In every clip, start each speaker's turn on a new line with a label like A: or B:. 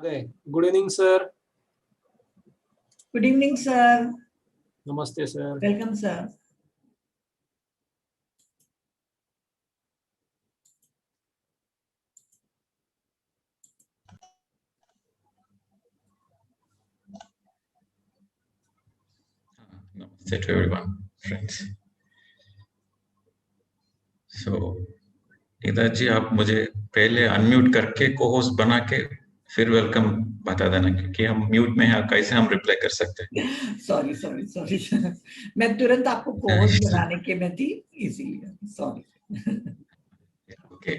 A: गए। Good evening sir.
B: Good evening sir.
A: नमस्ते sir.
B: Welcome sir.
C: Namaste to everyone, friends. So, Nida ji आप मुझे पहले अनम्यूट करके को होस्ट बना के फिर वेलकम बता देना, क्योंकि हम म्यूट में हैं, कैसे हम रिप्लाई कर सकते हैं।
B: सॉरी सॉरी सॉरी सर, मैं तुरंत आपको को होस्ट बनाने के में थी, इसीलिए सॉरी।
C: ओके,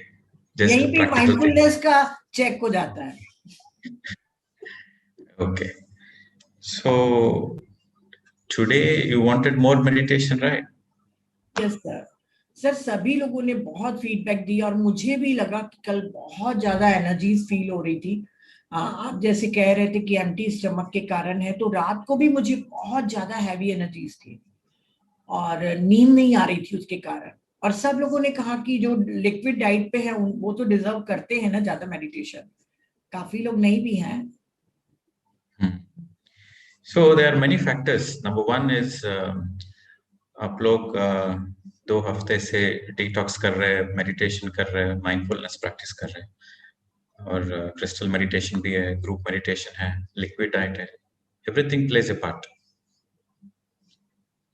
B: यहीं पे माइंडफुलनेस का चेक हो जाता है।
C: Okay, so today you wanted more meditation, right?
B: Yes sir. Sir सभी लोगों ने बहुत फीडबैक दी और मुझे भी लगा कि कल बहुत ज्यादा एनर्जीज फील हो रही थी। आप जैसे कह रहे थे कि एम्प्टी स्टमक के कारण है, तो रात को भी मुझे बहुत ज्यादा हैवी एनर्जीज थी और नींद नहीं आ रही थी उसके कारण। और सब लोगों ने कहा कि जो लिक्विड डाइट पे है वो तो डिजर्व करते हैं ना ज्यादा मेडिटेशन। काफी लोग नहीं भी हैं।
C: So there are many factors. Number one is आप लोग 2 हफ्ते से डिटॉक्स कर रहे हैं, मेडिटेशन कर रहे हैं, माइंडफुलनेस प्रैक्टिस कर रहे हैं, और क्रिस्टल मेडिटेशन भी है, ग्रुप मेडिटेशन है, लिक्विड डाइट है, everything plays a part.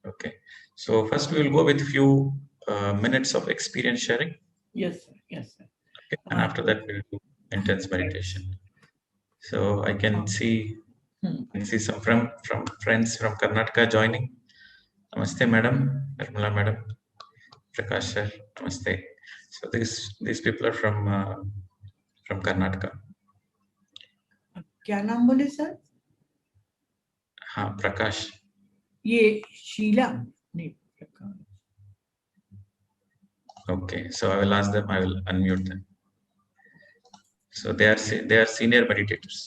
C: Okay, so first we will go with few minutes of experience sharing.
B: Yes sir, yes sir.
C: Okay, and after that we will do intense meditation. So I can see some from friends from Karnataka joining. Namaste madam, Nirmala madam, Prakash sir, namaste. So these people are from Karnataka.
B: क्या नाम बोले sir?
C: हाँ, प्रकाश।
B: ये शीला नहीं, प्रकाश।
C: Okay, so I will ask them, I will unmute them. So they are senior meditators.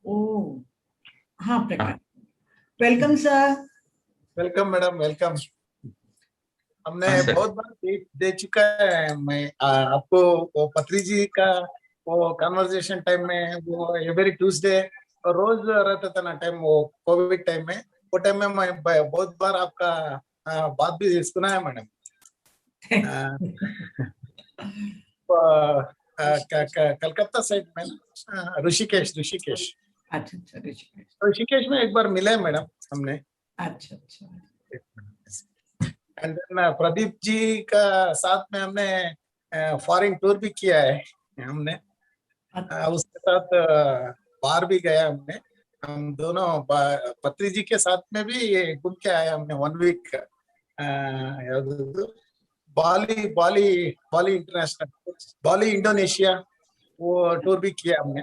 B: Oh, हाँ Prakash. Welcome sir.
D: Welcome madam, welcome. हमने बहुत बार दे चुका है। मैं आपको वो पत्री जी का वो कन्वर्सेशन टाइम में वो एवरी ट्यूसडे और रोज रहता था ना टाइम, वो कोविड टाइम में, वो टाइम में मैं बहुत बार आपका बात भी सुना है मैडम। कलकत्ता साइड में ऋषिकेश।
B: अच्छा,
D: ऋषिकेश में एक बार मिले मैडम हमने।
B: अच्छा।
D: एंड देन प्रदीप जी का साथ में हमने फॉरेन टूर भी किया है हमने। उसके साथ बाहर भी गया हमने। हम दोनों पत्री जी के साथ में भी घूम के आए हमने 1 वीक। बाली इंटरनेशनल, बाली इंडोनेशिया, वो टूर भी किया हमने।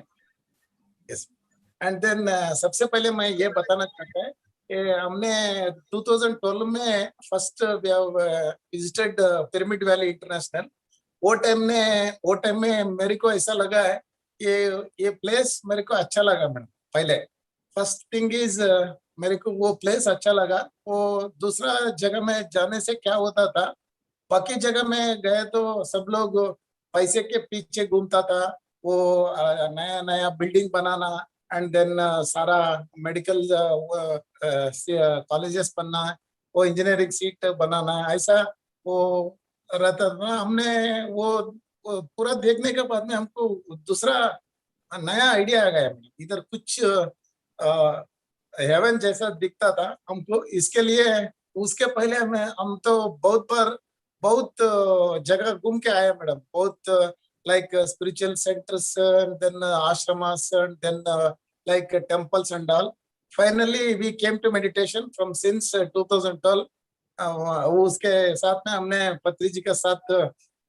D: एंड देन सबसे पहले मैं ये बताना चाहता है, हमने 2012 में first visited pyramid valley international. वो टाइम में मेरे को ऐसा लगा है कि ये प्लेस मेरे को अच्छा लगा मैडम। पहले फर्स्ट थिंग इज मेरे को वो प्लेस अच्छा लगा। वो दूसरा जगह में जाने से क्या होता था, बाकी जगह में गए तो सब लोग पैसे के पीछे घूमता था। वो नया बिल्डिंग बनाना एंड देन सारा मेडिकल कॉलेजेस बनना है, वो इंजीनियरिंग सीट बनाना है, ऐसा वो रहता था। हमने वो पूरा देखने के बाद में हमको दूसरा नया आइडिया आ गया। इधर कुछ हेवन जैसा दिखता था हमको। इसके लिए उसके पहले हम तो बहुत जगह घूम के आए मैडम, बहुत like spiritual centers and then ashramas and then like temples and all. Finally we came to meditation from since 2012. उसके साथ में हमने पत्री जी के साथ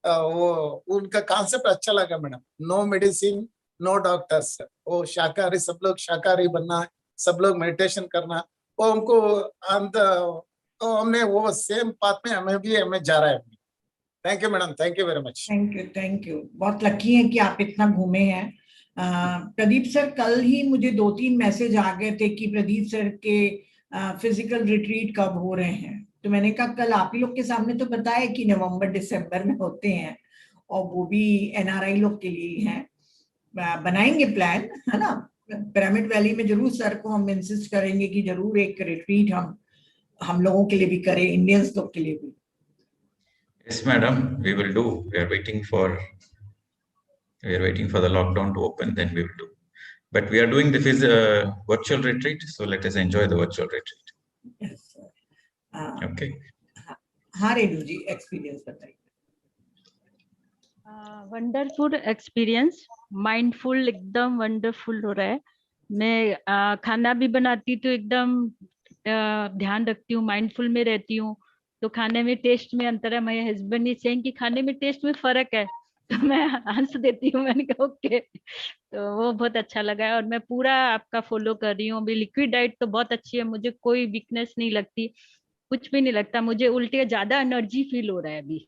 D: वो उनका कॉन्सेप्ट अच्छा लगा madam. No medicine, no doctors, वो शाकाहारी, सब लोग शाकाहारी बनना, सब लोग मेडिटेशन करना, वो हमको हमने वो सेम पाथ में हमें जा रहा है। Thank you madam, thank you very much.
B: Thank you. बहुत लकी हैं कि आप इतना घूमे हैं। प्रदीप सर, कल ही मुझे 2-3 मैसेज आ गए थे कि प्रदीप सर के फिजिकल रिट्रीट कब हो रहे हैं। तो मैंने कहा कल आप ही लोग के सामने तो बताया कि नवंबर दिसंबर में होते हैं, और वो भी एनआरआई लोग के लिए हैं। बनाएंगे प्लान, है ना। पिरामिड वैली में जरूर सर को हम इंसिस्ट करेंगे कि जरूर एक रिट्रीट हम लोगों के लिए भी करें, इंडियंस लोग के लिए भी।
C: Yes, madam, we will do. We are waiting for the lockdown to open, then we will do. But we are doing the virtual retreat, so let us enjoy the virtual retreat.
B: Yes, sir.
C: Okay.
B: हाँ रेणु जी, experience बताइए।
E: Wonderful experience, mindful, एकदम wonderful हो रहा है। मैं खाना भी बनाती तो एकदम ध्यान रखती हूँ, माइंडफुल में रहती हूँ, तो खाने में टेस्ट में अंतर है। मेरे हस्बैंड ने सेम कि खाने में टेस्ट में फर्क है, तो मैं हंस देती हूँ, मैंने कहा ओके। तो वो बहुत अच्छा लगा है और मैं पूरा आपका फॉलो कर रही हूँ। अभी लिक्विड डाइट तो बहुत अच्छी है, मुझे कोई वीकनेस नहीं लगती, कुछ भी नहीं लगता। मुझे उल्टे ज्यादा एनर्जी फील हो रहा है अभी,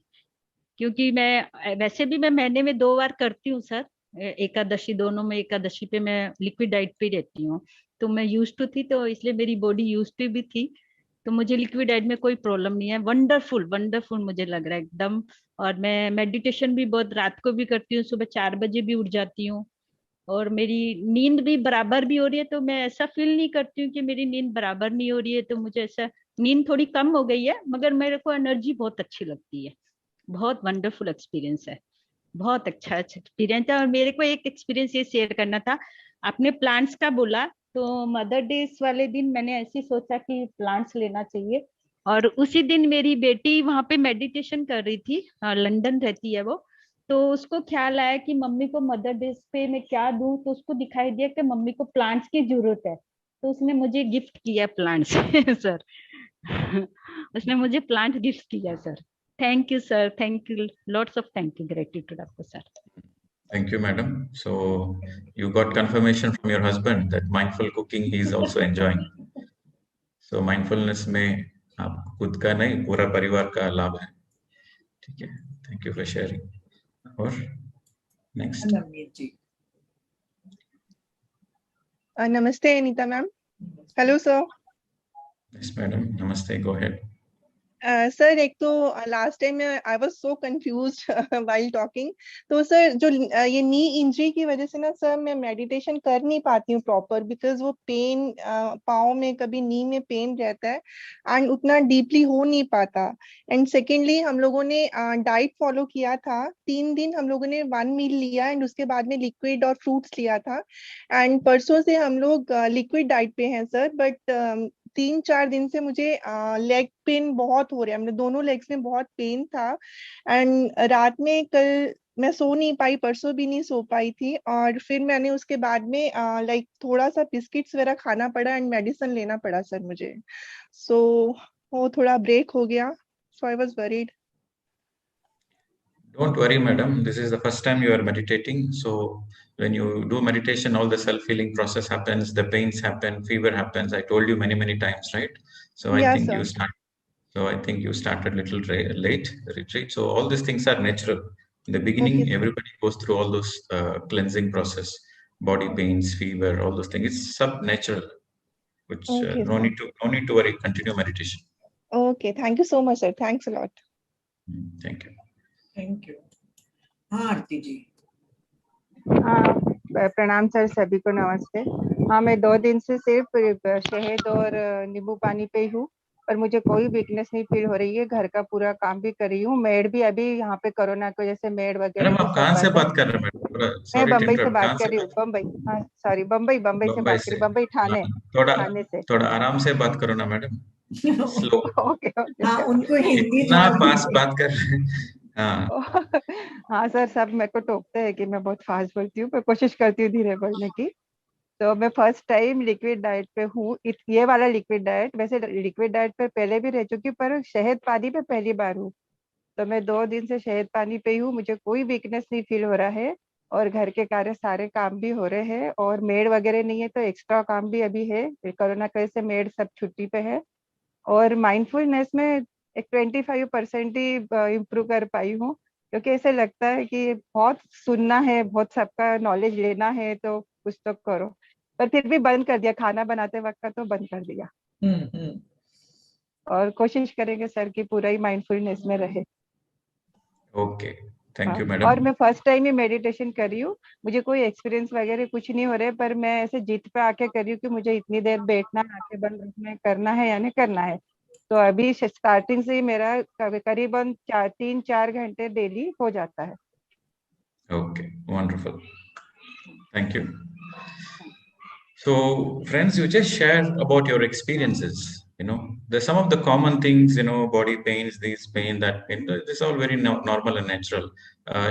E: क्योंकि मैं वैसे भी मैं महीने में 2 बार करती हूँ सर, एकादशी, दोनों में एकादशी पे मैं लिक्विड डाइट पे रहती हूँ, तो मैं यूज टू थी, तो इसलिए मेरी बॉडी यूज टू भी थी, तो मुझे लिक्विड डाइट में कोई प्रॉब्लम नहीं है। वंडरफुल वंडरफुल मुझे लग रहा है एकदम। और मैं मेडिटेशन भी बहुत रात को भी करती हूँ, सुबह 4 बजे भी उठ जाती हूँ, और मेरी नींद भी बराबर भी हो रही है, तो मैं ऐसा फील नहीं करती हूँ कि मेरी नींद बराबर नहीं हो रही है। तो मुझे ऐसा, नींद थोड़ी कम हो गई है, मगर मेरे को एनर्जी बहुत अच्छी लगती है। बहुत वंडरफुल एक्सपीरियंस है, बहुत अच्छा एक्सपीरियंस है। और मेरे को एक एक्सपीरियंस ये शेयर करना था, आपने प्लांट्स का बोला, तो मदर डे वाले दिन मैंने ऐसे सोचा कि प्लांट्स लेना चाहिए, और उसी दिन मेरी बेटी वहां पे मेडिटेशन कर रही थी, लंदन रहती है वो, तो उसको ख्याल आया कि मम्मी को मदर डे पे मैं क्या दूं, तो उसको दिखाई दिया कि मम्मी को प्लांट्स की जरूरत है, तो उसने मुझे गिफ्ट किया प्लांट्स सर। उसने मुझे प्लांट गिफ्ट किया sir. Thank you sir, thank you, lots of thank you, gratitude आपको sir.
C: Thank you, madam. So you got confirmation from your husband that mindful cooking he is also enjoying. So mindfulness में आप खुद का नहीं, पूरा परिवार का लाभ है। ठीक है, thank you for sharing. और next.
B: नवनीत जी।
F: Namaste, Anita ma'am. Hello, sir.
C: Yes, madam. Namaste. Go ahead.
F: Sir, एक तो last time I was so confused while talking. तो सर जो ये नी इंजरी की वजह से ना सर मैं मेडिटेशन कर नहीं पाती हूँ प्रॉपर, बिकॉज वो पेन पाँव में, कभी नी में पेन रहता है एंड उतना डीपली हो नहीं पाता। एंड सेकेंडली हम लोगों ने डाइट फॉलो किया था, 3 दिन हम लोगों ने 1 मील लिया एंड उसके बाद में लिक्विड और फ्रूट्स लिया था। एंड परसों से हम लोग लिक्विड डाइट पे हैं सर, बट 3-4 दिन से मुझे लेग पेन बहुत हो रहा है, मतलब दोनों लेग्स में बहुत पेन था। एंड रात में कल मैं सो नहीं पाई, परसों भी नहीं सो पाई थी, और फिर मैंने उसके बाद में लाइक थोड़ा सा बिस्किट्स वगैरह खाना पड़ा एंड मेडिसिन लेना पड़ा सर मुझे। सो वो थोड़ा ब्रेक हो गया, so I was worried.
C: Don't worry, madam. This is the first time you are meditating. So when you do meditation, all the self-healing process happens, the pains happen, fever happens. I told you many, many times, right? So
F: Yeah,
C: I think
F: sir.
C: you started little late the retreat. So all these things are natural. In the beginning,
F: Okay, sir.
C: everybody goes through all those cleansing process, body pains, fever, all those things. It's sub-natural, which
F: Okay,
C: no
F: sir.
C: need to worry. Continue meditation.
F: Okay, thank you so much sir, thanks a lot.
C: Thank you.
B: Thank you. हाँ आरती जी।
G: हाँ, प्रणाम sir, सभी को नमस्ते। हाँ, मैं 2 दिन से सिर्फ शहद और नींबू पानी पे ही हूँ, पर मुझे कोई वीकनेस नहीं फील हो रही है। घर का पूरा काम भी कर रही हूँ, मेड भी अभी यहाँ पे कोरोना की वजह से मेड वगैरह
C: मैडम
G: भी
C: आप
G: सब
C: कहाँ से
G: बंद है।
C: बात कर रहे हैं मैडम?
G: मैं
C: सॉरी टू
G: बम्बई से
C: इंटरप्ट,
G: बात
C: कहाँ
G: कर रही हूँ, बम्बई, हाँ सॉरी, बम्बई से
C: बम्बई
G: बात कर
C: से?
G: रही, बम्बई ठाणे,
C: थोड़ा
G: ठाणे से।
C: थोड़ा आराम से बात करो ना मैडम, स्लो।
G: ओके ओके
B: हाँ
G: सर।
B: उनको हिंदी
C: इतना
B: थोड़ा
C: फास्ट बात कर रहे हैं। हाँ,
G: हाँ सर, सब मेरे को टोकते हैं कि मैं बहुत फास्ट बोलती हूँ, पर कोशिश करती हूँ धीरे बोलने की। तो मैं फर्स्ट टाइम लिक्विड डाइट पे हूँ, ये वाला लिक्विड डाइट। वैसे लिक्विड डाइट पे पहले भी रह चुकी, पर शहद पानी पे पहली बार हूँ। तो मैं 2 दिन से शहद पानी पे ही हूँ, मुझे कोई वीकनेस नहीं फील हो रहा है, और घर के कार्य सारे काम भी हो रहे हैं, और मेड वगैरह नहीं है तो एक्स्ट्रा काम भी अभी है, कोरोना की वजह से मेड सब छुट्टी पे है। और माइंडफुलनेस में एक 25% ही इम्प्रूव कर पाई हूँ, क्योंकि ऐसे लगता है कि बहुत सुनना है, बहुत सबका नॉलेज लेना है, तो कुछ तो करो, पर फिर भी बंद कर दिया, खाना बनाते वक्त का तो बंद कर दिया। और कोशिश करेंगे सर कि पूरा ही माइंडफुलनेस में रहे।
C: ओके, Thank you,
G: और
C: madam.
G: मैं फर्स्ट टाइम ही मेडिटेशन कर रही हूँ, मुझे कोई एक्सपीरियंस वगैरह कुछ नहीं हो रहा है, पर मैं ऐसे जिद पे आके कर रही हूँ कि मुझे इतनी देर बैठना है, आंखें बंद रखना है, करना है या नहीं करना है। तो अभी स्टार्टिंग से ही मेरा करीबन 3-4 घंटे डेली हो जाता है।
C: Okay, wonderful. Thank you. So, friends, you just share about your experiences. You know, there's some of the common things, you know, body pains, this pain, that pain. This is all very normal and natural.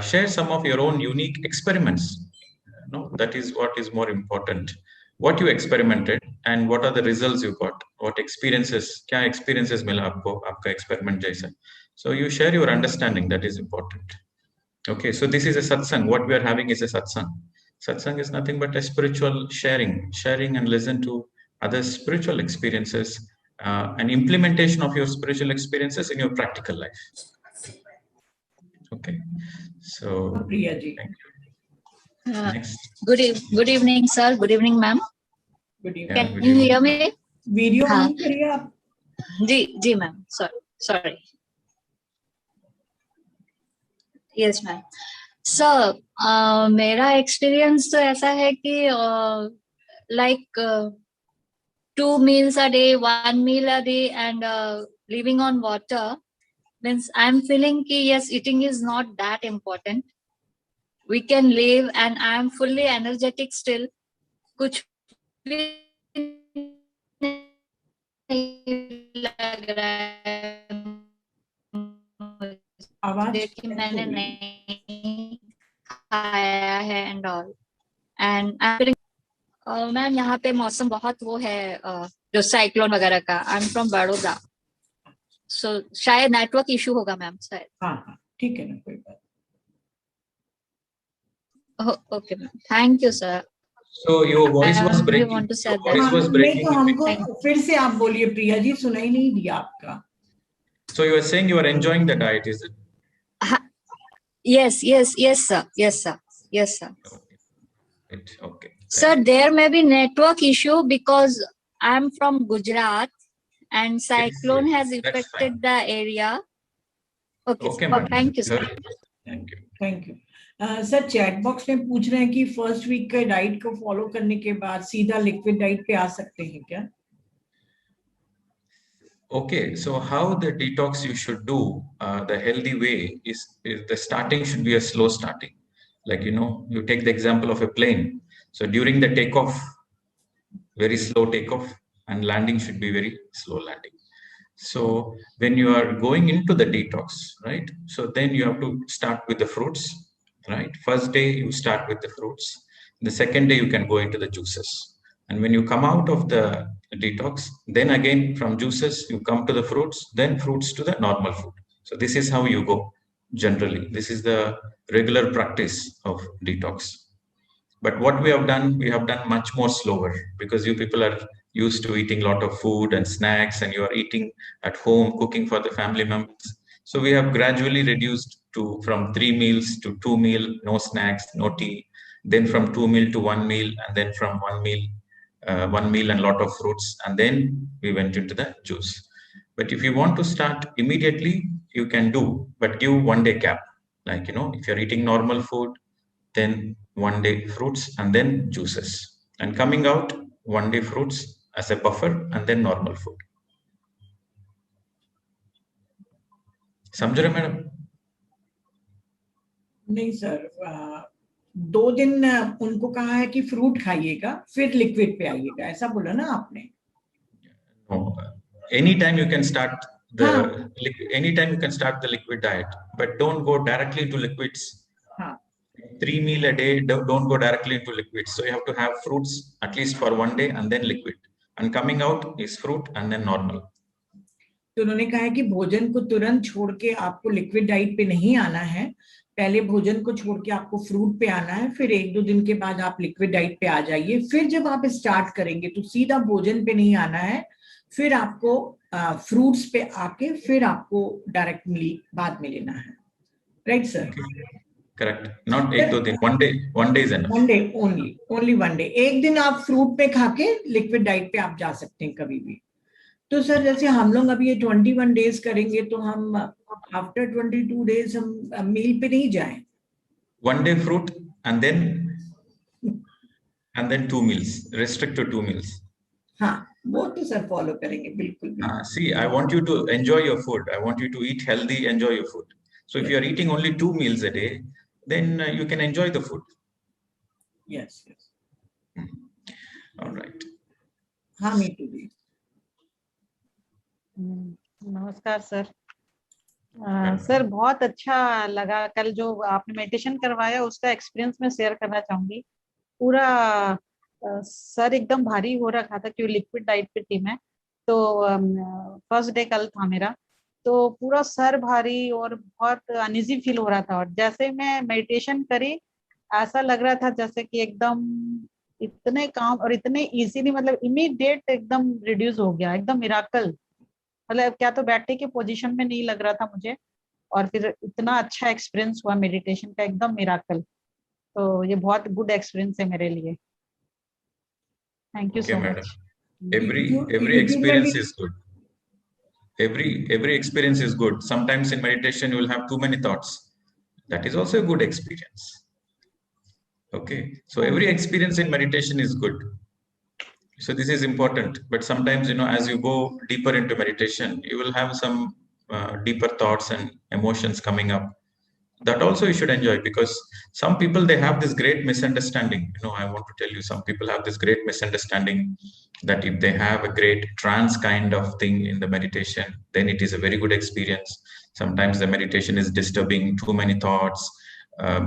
C: Share some of your own unique experiments. You know, that is what is more important. What you experimented and what are the results you got. What experiences? क्या experiences मिला आपको आपका experiment जैसा. So you share your understanding. That is important. Okay, so this is a satsang. What we are having is a satsang. Satsang is nothing but a spiritual sharing and listen to other spiritual experiences and implementation of your spiritual experiences in your practical life. Okay, so
B: Priya ji.
C: thank you. Next.
H: Good evening, sir. Good evening, ma'am.
B: Good evening.
C: Yeah,
H: Can
C: good
H: you
C: evening.
H: hear me?
B: Video
H: हाँ.
B: On करिए आप.
H: जी ma'am. Sorry. Yes, ma'am. Sir मेरा experience तो ऐसा है कि like 2 meals a day, 1 meal a day, and living on water means I'm feeling कि yes, eating is not that important. We can live and I'm fully energetic still. कुछ भी नहीं लग रहा है
B: आवाज
H: मुझे कि मैंने नहीं खाया है एंड ऑल एंड मैम यहाँ पे मौसम बहुत वो है जो साइक्लोन वगैरह का. आई एम फ्रॉम बड़ौदा, सो शायद नेटवर्क इशू होगा मैम शायद.
B: हाँ ठीक है ना, कोई बात.
H: Okay ma'am, thank you sir.
C: So your voice was
H: You
C: breaking.
H: want to say
C: Your
H: that?
C: voice was
B: नहीं
C: breaking.
B: तो हमको
H: Thank you.
B: फिर से आप बोलिए प्रिया जी, सुनाई नहीं दिया आपका.
C: So you are saying you are enjoying the diet, is it?
H: Yes, sir.
C: Okay.
H: Sir, there may be network issue because I am from Gujarat and cyclone has
C: that's
H: affected
C: fine.
H: the area. Okay,
C: Okay,
H: sir.
C: madam.
H: Thank you, sir.
C: Thank you.
B: Thank you. Sir chat box में पूछ रहे हैं कि first week के diet को follow करने के बाद सीधा लिक्विड डाइट पे आ सकते हैं क्या?
C: Okay, so how the detox you should do, the healthy way is the starting should be a slow starting. Like, you know, you take the example of a plane. So during the takeoff, very slow takeoff, and landing should be very slow landing. So when you are going into the detox, right? So then you have to start with the fruits, right? First day you start with the fruits. The second day you can go into the juices. And when you come out of the detox, then again from juices you come to the fruits, then fruits to the normal food. So this is how you go generally. This is the regular practice of detox. But what we have done much more slower, because you people are used to eating a lot of food and snacks, and you are eating at home, cooking for the family members. So we have gradually reduced from 3 meals to 2 meal, no snacks, no tea, then from 2 meal to 1 meal, and then from 1 meal and lot of fruits, and then we went into the juice. But if you want to start immediately, you can do, but give 1 day gap. Like, you know, if you're eating normal food, then 1 day fruits and then juices, and coming out 1 day fruits as a buffer and then normal food. समझ रहे madam?
B: नहीं sir, 2 दिन उनको कहा है कि fruit खाइएगा फिर लिक्विड पे आइएगा, ऐसा बोला ना आपने?
C: No, anytime you can start the liquid diet, but don't go directly into liquids. 3 meal a day, don't go directly into liquids. So you have to have fruits at least for 1 day and then liquid, and coming out is fruit and then normal.
B: तो उन्होंने कहा है कि भोजन को तुरंत छोड़ के आपको लिक्विड डाइट पे नहीं आना है, पहले भोजन को छोड़ के आपको फ्रूट पे आना है, फिर 1-2 दिन के बाद आप लिक्विड डाइट पे आ जाइए. फिर जब आप स्टार्ट करेंगे तो सीधा भोजन पे नहीं आना है, फिर आपको फ्रूट्स पे आके फिर आपको डायरेक्टली बाद में लेना है. Right sir?
C: Correct. Not 1-2 दिन, 1 day. 1 day is enough.
B: 1 day only 1 day. एक दिन आप फ्रूट पे खा के लिक्विड डाइट पे आप जा सकते हैं कभी भी. तो सर जैसे हम लोग अभी ये 21 डेज करेंगे तो हम आफ्टर 22 डेज हम मील पे नहीं जाएं?
C: 1 day fruit and then 2 meals. Restrict to 2 meals.
B: हाँ वो तो सर फॉलो करेंगे बिल्कुल बिल्कुल.
C: See, I want you to enjoy your food. I want you to eat healthy, enjoy your food. So if you are eating only 2 meals a day, then you can enjoy the food.
B: Yes, yes.
C: All right.
B: हाँ मीठू भी.
I: नमस्कार sir. Sir बहुत अच्छा लगा कल जो आपने meditation करवाया, उसका एक्सपीरियंस मैं शेयर करना चाहूंगी. पूरा सर एकदम भारी हो रखा था क्योंकि लिक्विड डाइट पे थी मैं. तो फर्स्ट डे कल था मेरा, तो पूरा सर भारी और बहुत अनइजी फील हो रहा था. और जैसे मैं मेडिटेशन करी ऐसा लग रहा था जैसे कि एकदम इतने काम और इतने इजीली, मतलब इमीडिएट एकदम रिड्यूस हो गया, एकदम मिराकल. मतलब क्या तो बैठने की पोजीशन में नहीं लग रहा था मुझे, और फिर इतना अच्छा एक्सपीरियंस हुआ मेडिटेशन का, एकदम मिराकल. तो ये बहुत गुड एक्सपीरियंस है मेरे लिए. Thank you so much.
C: Every experience is good. Every experience is good. Sometimes in meditation you will have too many thoughts. That is also a good experience. Okay, so every experience in meditation is good. So this is important. But sometimes, you know, as you go deeper into meditation, you will have some deeper thoughts and emotions coming up. That also you should enjoy, because some people, they have this great misunderstanding. You know, I want to tell you, some people have this great misunderstanding that if they have a great trance kind of thing in the meditation, then it is a very good experience. Sometimes the meditation is disturbing, too many thoughts,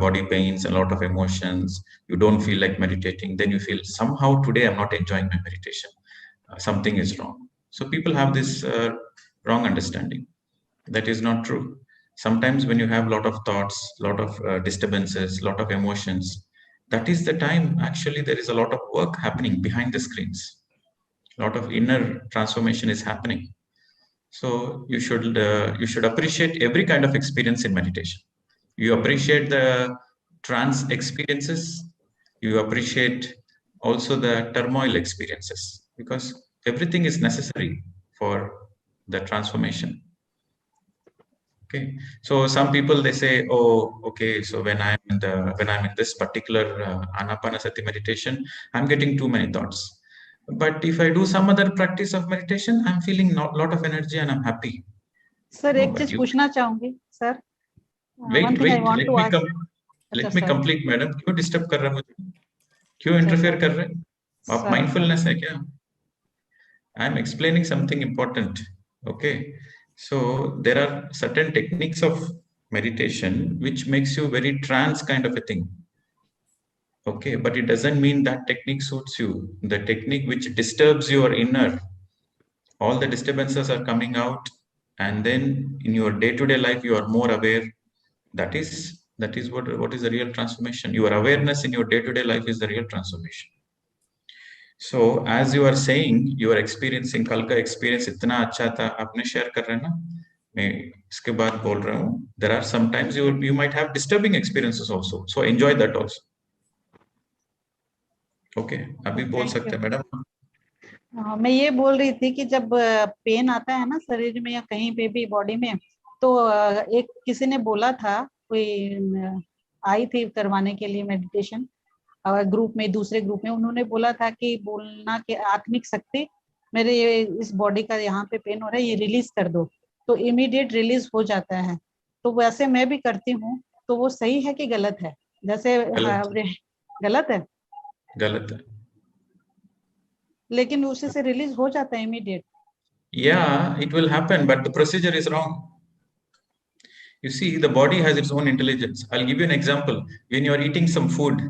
C: body pains, a lot of emotions. You don't feel like meditating. Then you feel somehow today I'm not enjoying my meditation. Something is wrong. So people have this wrong understanding. That is not true. Sometimes when you have a lot of thoughts, a lot of disturbances, a lot of emotions, that is the time actually there is a lot of work happening behind the screens. A lot of inner transformation is happening. So you should appreciate every kind of experience in meditation. You appreciate the trance experiences. You appreciate also the turmoil experiences, because everything is necessary for the transformation. Okay, so some people, they say, oh, okay, so when I'm in this particular Anapanasati meditation, I'm getting too many thoughts. But if I do some other practice of meditation, I'm feeling a lot of energy and I'm happy.
I: Sir
C: No,
I: एक
C: but
I: चीज
C: you-
I: पूछना चाहूंगी sir.
C: Wait, let me complete, madam. क्यों disturb कर रहे हैं मुझे? क्यों इंटरफेयर कर रहे हैं? आप
I: Sorry.
C: माइंडफुलनेस है क्या? I am explaining something important. Okay, so there are certain techniques of meditation which makes you very trance kind of a thing. Okay, but it doesn't mean that technique suits you. The technique which disturbs your inner, all the disturbances are coming out, and then in your day-to-day life you are more aware. That is what is the real transformation. Your awareness in your day-to-day life is the real transformation. So as you are saying, you are experiencing, कल का experience इतना अच्छा था, आपने share कर रहे हैं ना, मैं इसके बाद बोल रहा हूँ, there are sometimes you might have disturbing experiences also, so enjoy that also. Okay, अभी बोल सकते हैं मैडम.
I: मैं ये बोल रही थी कि जब पेन आता है ना शरीर में या कहीं पे भी बॉडी में, तो एक किसी ने बोला था, कोई आई थी करवाने के लिए मेडिटेशन ग्रुप में, दूसरे ग्रुप में, उन्होंने बोला था कि बोलना कि आत्मिक शक्ति, मेरे ये इस बॉडी का यहाँ पे पेन हो रहा है, ये रिलीज कर दो, तो इमीडिएट रिलीज हो जाता है. तो वैसे मैं भी करती हूँ, तो वो सही है कि गलत है? जैसे गलत है.
C: गलत है.
I: लेकिन उसी से रिलीज हो जाता है immediate.
C: Yeah, it will happen, but the procedure is wrong. You see, the body has its own intelligence. I'll give you an example. When you are eating some food,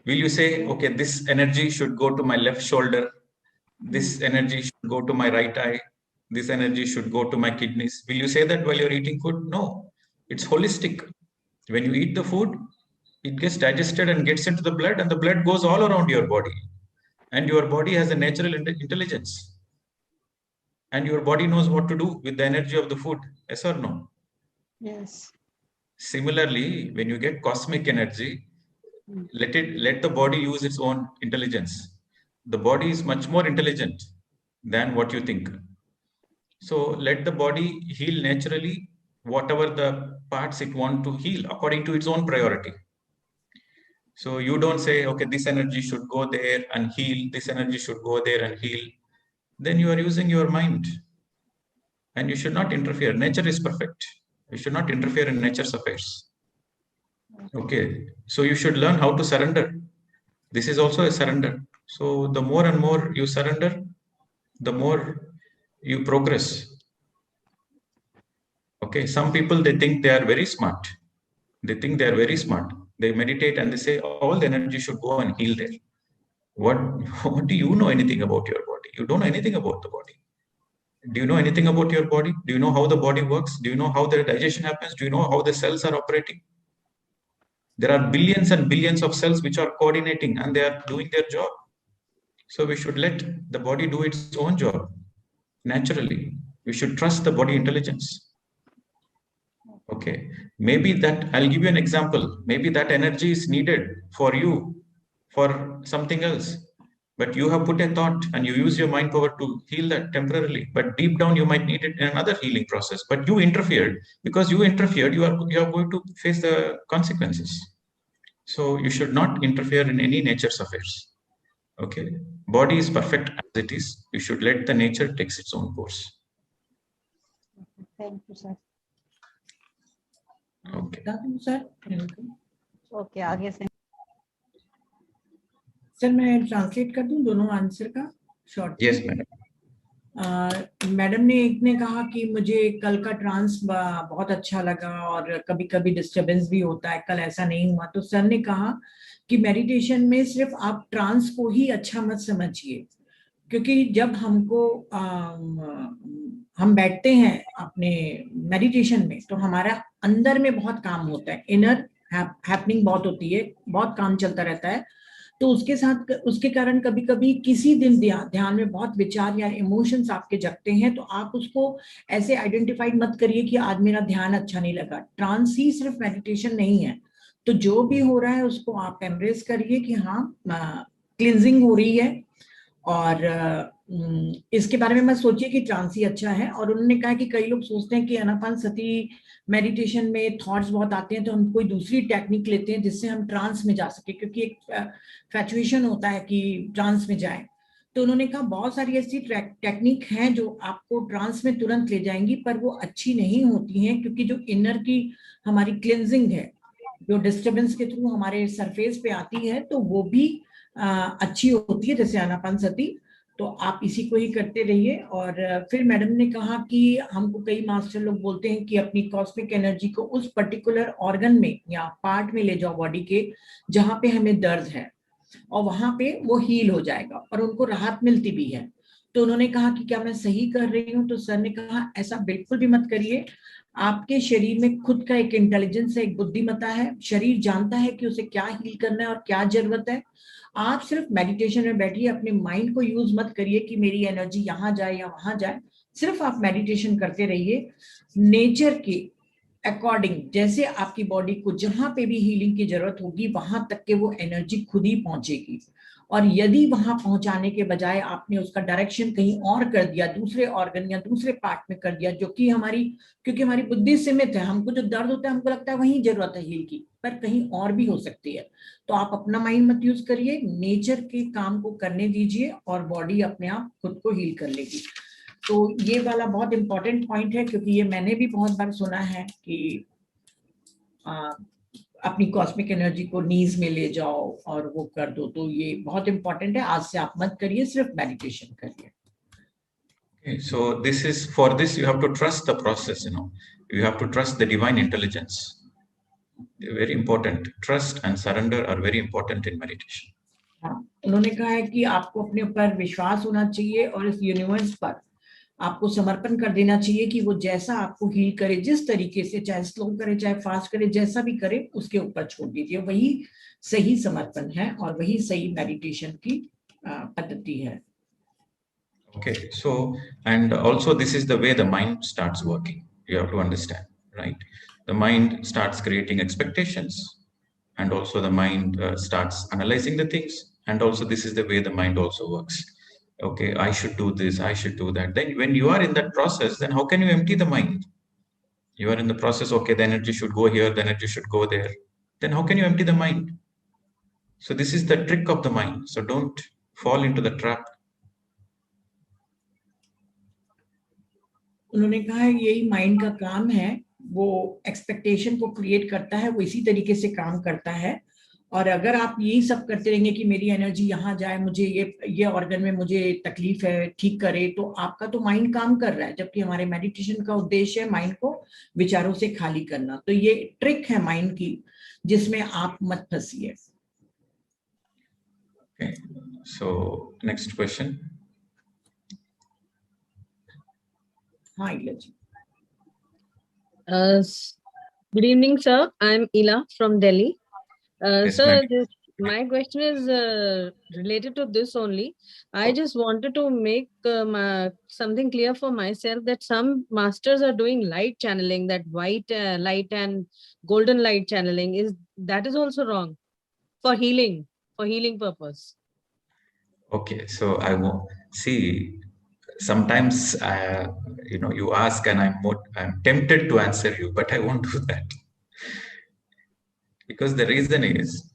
C: will you say, okay, this energy should go to my left shoulder, this energy should go to my right eye, this energy should go to my kidneys? Will you say that while you're eating food? No, it's holistic. When you eat the food, it gets digested and gets into the blood, and the blood goes all around your body. And your body has a natural intelligence. And your body knows what to do with the energy of the food. Yes or no?
I: Yes.
C: Similarly, when you get cosmic energy, let the body use its own intelligence. The body is much more intelligent than what you think. So let the body heal naturally, whatever the parts it want to heal according to its own priority. So you don't say, okay, this energy should go there and heal, this energy should go there and heal. Then you are using your mind, and you should not interfere. Nature is perfect. You should not interfere in nature's affairs. Okay, so you should learn how to surrender. This is also a surrender. So the more and more you surrender, the more you progress. Okay, some people, they think they are very smart. They think they are very smart. They meditate and they say all the energy should go and heal there. What do you know anything about your body? You don't know anything about the body. Do you know anything about your body? Do you know how the body works? Do you know how the digestion happens? Do you know how the cells are operating? There are billions and billions of cells which are coordinating and they are doing their job. So we should let the body do its own job naturally. We should trust the body intelligence. Okay, maybe that, I'll give you an example. Maybe that energy is needed for you for something else, but you have put a thought and you use your mind power to heal that temporarily. But deep down, you might need it in another healing process. But you interfered. Because you interfered, you are going to face the consequences. So you should not interfere in any nature's affairs. Okay, body is perfect as it is. You should let the nature takes its own course.
I: Thank you, sir.
C: Okay.
B: Sir
I: Okay, आगे से
B: sir मैं translate कर दूं दोनों answer का short.
C: Yes, madam.
B: Madam ने एक ने कहा कि मुझे कल का ट्रांस बहुत अच्छा लगा और कभी कभी डिस्टरबेंस भी होता है, कल ऐसा नहीं हुआ. तो सर ने कहा कि मेडिटेशन में सिर्फ आप ट्रांस को ही अच्छा मत समझिए, क्योंकि जब हम बैठते हैं अपने मेडिटेशन में तो हमारा अंदर में बहुत काम होता है, इनर हैपनिंग बहुत होती है, बहुत काम चलता रहता है. तो उसके कारण कभी कभी किसी दिन ध्यान में बहुत विचार या इमोशंस आपके जगते हैं, तो आप उसको ऐसे आइडेंटिफाइड मत करिए कि आज मेरा ध्यान अच्छा नहीं लगा. ट्रांस ही सिर्फ मेडिटेशन नहीं है. तो जो भी हो रहा है उसको आप एम्ब्रेस करिए कि हाँ क्लिनजिंग हो रही है, और इसके बारे में मत सोचिए कि ट्रांस ही अच्छा है. और उन्होंने कहा कि कई लोग सोचते हैं कि आनापानसति मेडिटेशन में थॉट्स बहुत आते हैं तो हम कोई दूसरी टेक्निक लेते हैं जिससे हम ट्रांस में जा सके, क्योंकि एक फैचुएशन होता है कि ट्रांस में जाए. तो उन्होंने कहा बहुत सारी ऐसी टेक्निक हैं जो आपको ट्रांस में तुरंत ले जाएंगी, पर वो अच्छी नहीं होती हैं, क्योंकि जो इनर की हमारी क्लिनजिंग है, जो डिस्टर्बेंस के थ्रू हमारे सरफेस पे आती है, तो वो भी अच्छी होती है, जैसे आनापानसति. तो आप इसी को ही करते रहिए. और फिर मैडम ने कहा कि हमको कई मास्टर लोग बोलते हैं कि अपनी कॉस्मिक एनर्जी को उस पर्टिकुलर ऑर्गन में या पार्ट में ले जाओ बॉडी के जहाँ पे हमें दर्द है, और वहां पे वो हील हो जाएगा और उनको राहत मिलती भी है. तो उन्होंने कहा कि क्या मैं सही कर रही हूँ? तो सर ने कहा ऐसा बिल्कुल भी मत करिए. आपके शरीर में खुद का एक इंटेलिजेंस है, एक बुद्धिमत्ता है. शरीर जानता है कि उसे क्या हील करना है और क्या जरूरत है. आप सिर्फ मेडिटेशन में बैठिए, अपने माइंड को यूज मत करिए कि मेरी एनर्जी यहाँ जाए या वहां जाए. सिर्फ आप मेडिटेशन करते रहिए नेचर के अकॉर्डिंग. जैसे आपकी बॉडी को जहां पे भी हीलिंग की जरूरत होगी वहां तक के वो एनर्जी खुद ही पहुंचेगी. और यदि वहां पहुंचाने के बजाय आपने उसका डायरेक्शन कहीं और कर दिया, दूसरे ऑर्गन या दूसरे पार्ट में कर दिया, जो कि क्योंकि हमारी बुद्धि सीमित है, हमको जो दर्द होता है हमको लगता है वहीं जरूरत है हील की, पर कहीं और भी हो सकती है. तो आप अपना माइंड मत यूज करिए, नेचर के काम को करने दीजिए और बॉडी अपने आप खुद को हील कर लेगी. तो ये वाला बहुत इंपॉर्टेंट पॉइंट है, क्योंकि ये मैंने भी बहुत बार सुना है कि अपनी कॉस्मिक एनर्जी को नीज में ले जाओ और वो कर दो. तो ये बहुत इंपॉर्टेंट है. आज से आप मत करिए, सिर्फ मेडिटेशन करिए.
C: Okay, so for this you have to trust the process, you have to trust the divine intelligence. Very important. Trust and surrender are very important in meditation.
B: हाँ, उन्होंने कहा है कि आपको अपने ऊपर विश्वास होना चाहिए और इस यूनिवर्स पर आपको समर्पण कर देना चाहिए कि वो जैसा आपको हील करे, जिस तरीके से, चाहे स्लो करे चाहे फास्ट करे, जैसा भी करे उसके ऊपर छोड़ दीजिए. वही सही समर्पण है और वही सही मेडिटेशन की पद्धति है.
C: Okay, so and also this is the way the mind starts working. You have to understand, right? The mind starts creating expectations, and also the mind starts analyzing the things, and also this is the way the mind also works. okay, I should do this, I should do that. Then when you are in that process, then how can you empty the mind? You are in the process, okay, the energy should go here, the energy should go there. Then how can you empty the mind? So this is the trick of the mind. So don't fall into the trap.
B: उन्होंने कहा है यही mind का काम है, वो expectation को create करता है, वो इसी तरीके से काम करता है। और अगर आप यही सब करते रहेंगे कि मेरी एनर्जी यहाँ जाए, मुझे ये ऑर्गन में मुझे तकलीफ है, ठीक करे, तो आपका तो माइंड काम कर रहा है, जबकि हमारे मेडिटेशन का उद्देश्य है माइंड को विचारों से खाली करना। तो ये ट्रिक है माइंड की, जिसमें आप मत फंसिए।
C: Okay. So next question.
B: हाँ इला जी।
J: Good evening, sir. I'm Ila from Delhi.
C: Yes,
J: Sir,
C: ma'am.
J: my question is related to this only. I just wanted to make something clear for myself that some masters are doing light channeling, that white light and golden light channeling. That is also wrong for healing purpose.
C: Okay, so I will see. Sometimes you ask, and I'm tempted to answer you, but I won't do that because the reason is,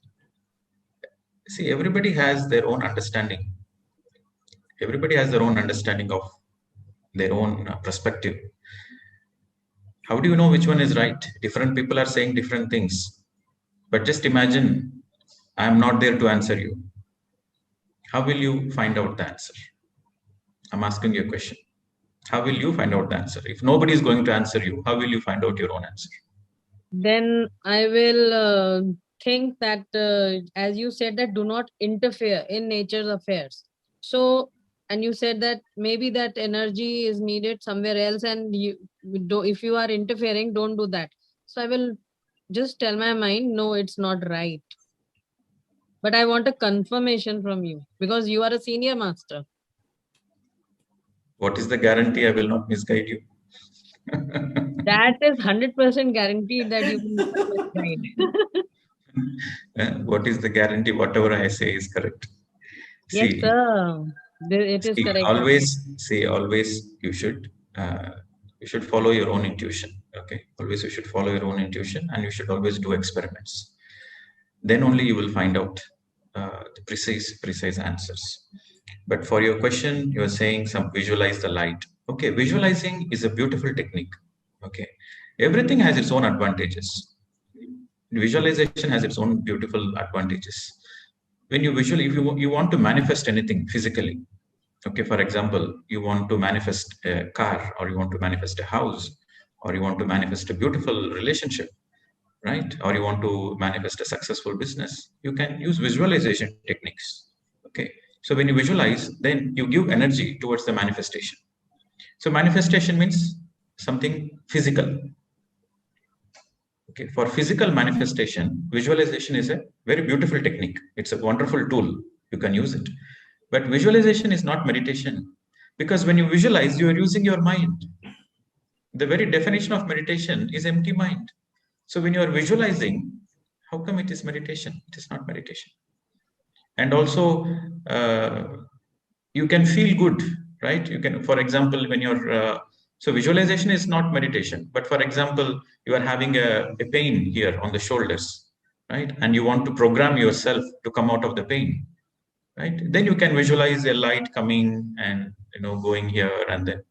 C: see, everybody has their own understanding. Everybody has their own understanding of their own perspective. How do you know which one is right? Different people are saying different things. But just imagine, I'm not there to answer you. How will you find out the answer? I'm asking you a question. How will you find out the answer? If nobody is going to answer you, how will you find out your own answer?
J: Then I will think that, as you said, that do not interfere in nature's affairs. So, and you said that maybe that energy is needed somewhere else, and if you are interfering, don't do that. So I will just tell my mind, no, it's not right. But I want a confirmation from you because you are a senior master.
C: What is the guarantee I will not misguide you?
J: That is 100% guaranteed that you will not misguide.
C: What is the guarantee? Whatever I say is correct.
J: Yes, sir. It is correct.
C: Always you should follow your own intuition. Okay, always you should follow your own intuition, and you should always do experiments. Then only you will find out the precise answers. But for your question, you are saying visualize the light. Okay, visualizing is a beautiful technique. Okay, everything has its own advantages. Visualization has its own beautiful advantages. When you if you want to manifest anything physically, okay, for example, you want to manifest a car, or you want to manifest a house, or you want to manifest a beautiful relationship, right? Or you want to manifest a successful business, you can use visualization techniques. Okay, so when you visualize, then you give energy towards the manifestation. So manifestation means something physical. Okay, for physical manifestation, visualization is a very beautiful technique. It's a wonderful tool. You can use it. But visualization is not meditation, because when you visualize, you are using your mind. The very definition of meditation is empty mind. So when you are visualizing, how come it is meditation? It is not meditation. And also, you can feel good, right? You can, for example, when you're so visualization is not meditation. But for example, you are having a pain here on the shoulders, right? And you want to program yourself to come out of the pain, right? Then you can visualize a light coming and going here, and then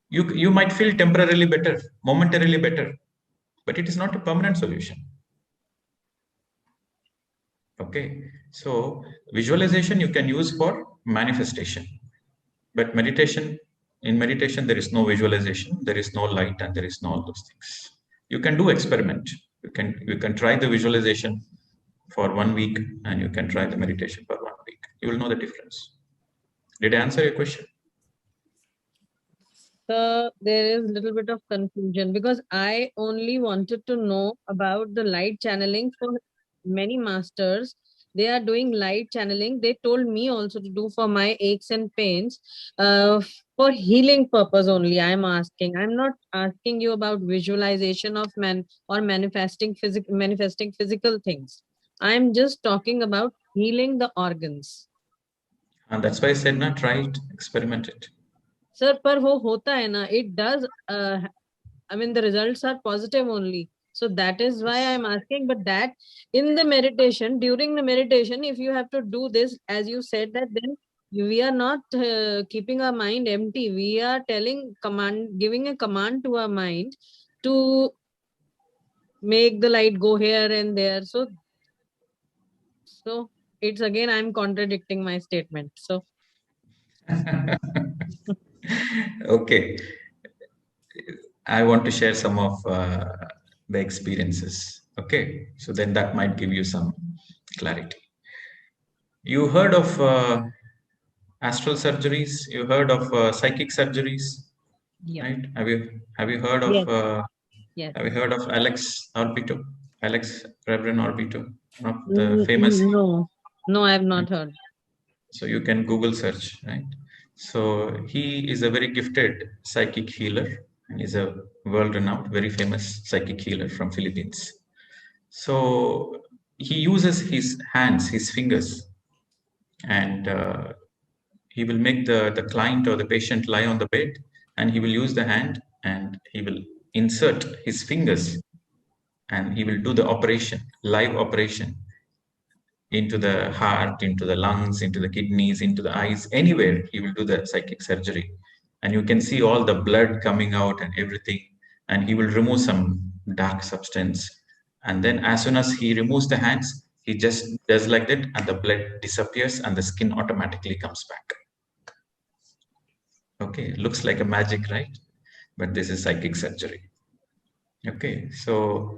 C: you might feel temporarily better, momentarily better, but it is not a permanent solution. Okay, so visualization you can use for manifestation, but in meditation there is no visualization, there is no light, and there is no all those things. You can do experiment. You can try the visualization for 1 week, and you can try the meditation for 1 week. You will know the difference. Did I answer your question?
J: So there is a little bit of confusion, because I only wanted to know about the light channeling. For many masters, they are doing light channeling. They told me also to do for my aches and pains, for healing purpose only. I'm asking. I'm not asking you about visualization of manifesting physical things. I'm just talking about healing the organs.
C: And that's why I said, na, try it, experiment it.
J: Sir, पर वो होता है ना, it does, I mean, the results are positive only. So that is why I'm asking, but that in the meditation, during the meditation, if you have to do this, as you said, that then we are not keeping our mind empty. We are giving a command to our mind to make the light go here and there. So it's again, I'm contradicting my statement. So.
C: Okay. I want to share some of the experiences. Okay. So then that might give you some clarity. You heard of astral surgeries? You heard of psychic surgeries?
J: Yeah.
C: Right? Have you heard of
J: Yes. Yes.
C: Have you heard of Alex Orbito? Reverend Orbito, one of the famous.
J: No, I have not heard.
C: So you can Google search, right? So he is a very gifted psychic healer, and is a world-renowned, very famous psychic healer from Philippines. So he uses his hands, his fingers, and he will make the client or the patient lie on the bed, and he will use the hand and he will insert his fingers, and he will do the operation, live operation, into the heart, into the lungs, into the kidneys, into the eyes, anywhere he will do the psychic surgery. And you can see all the blood coming out and everything. And he will remove some dark substance. And then as soon as he removes the hands, he just does like that, and the blood disappears and the skin automatically comes back. Okay, looks like a magic, right? But this is psychic surgery. Okay, so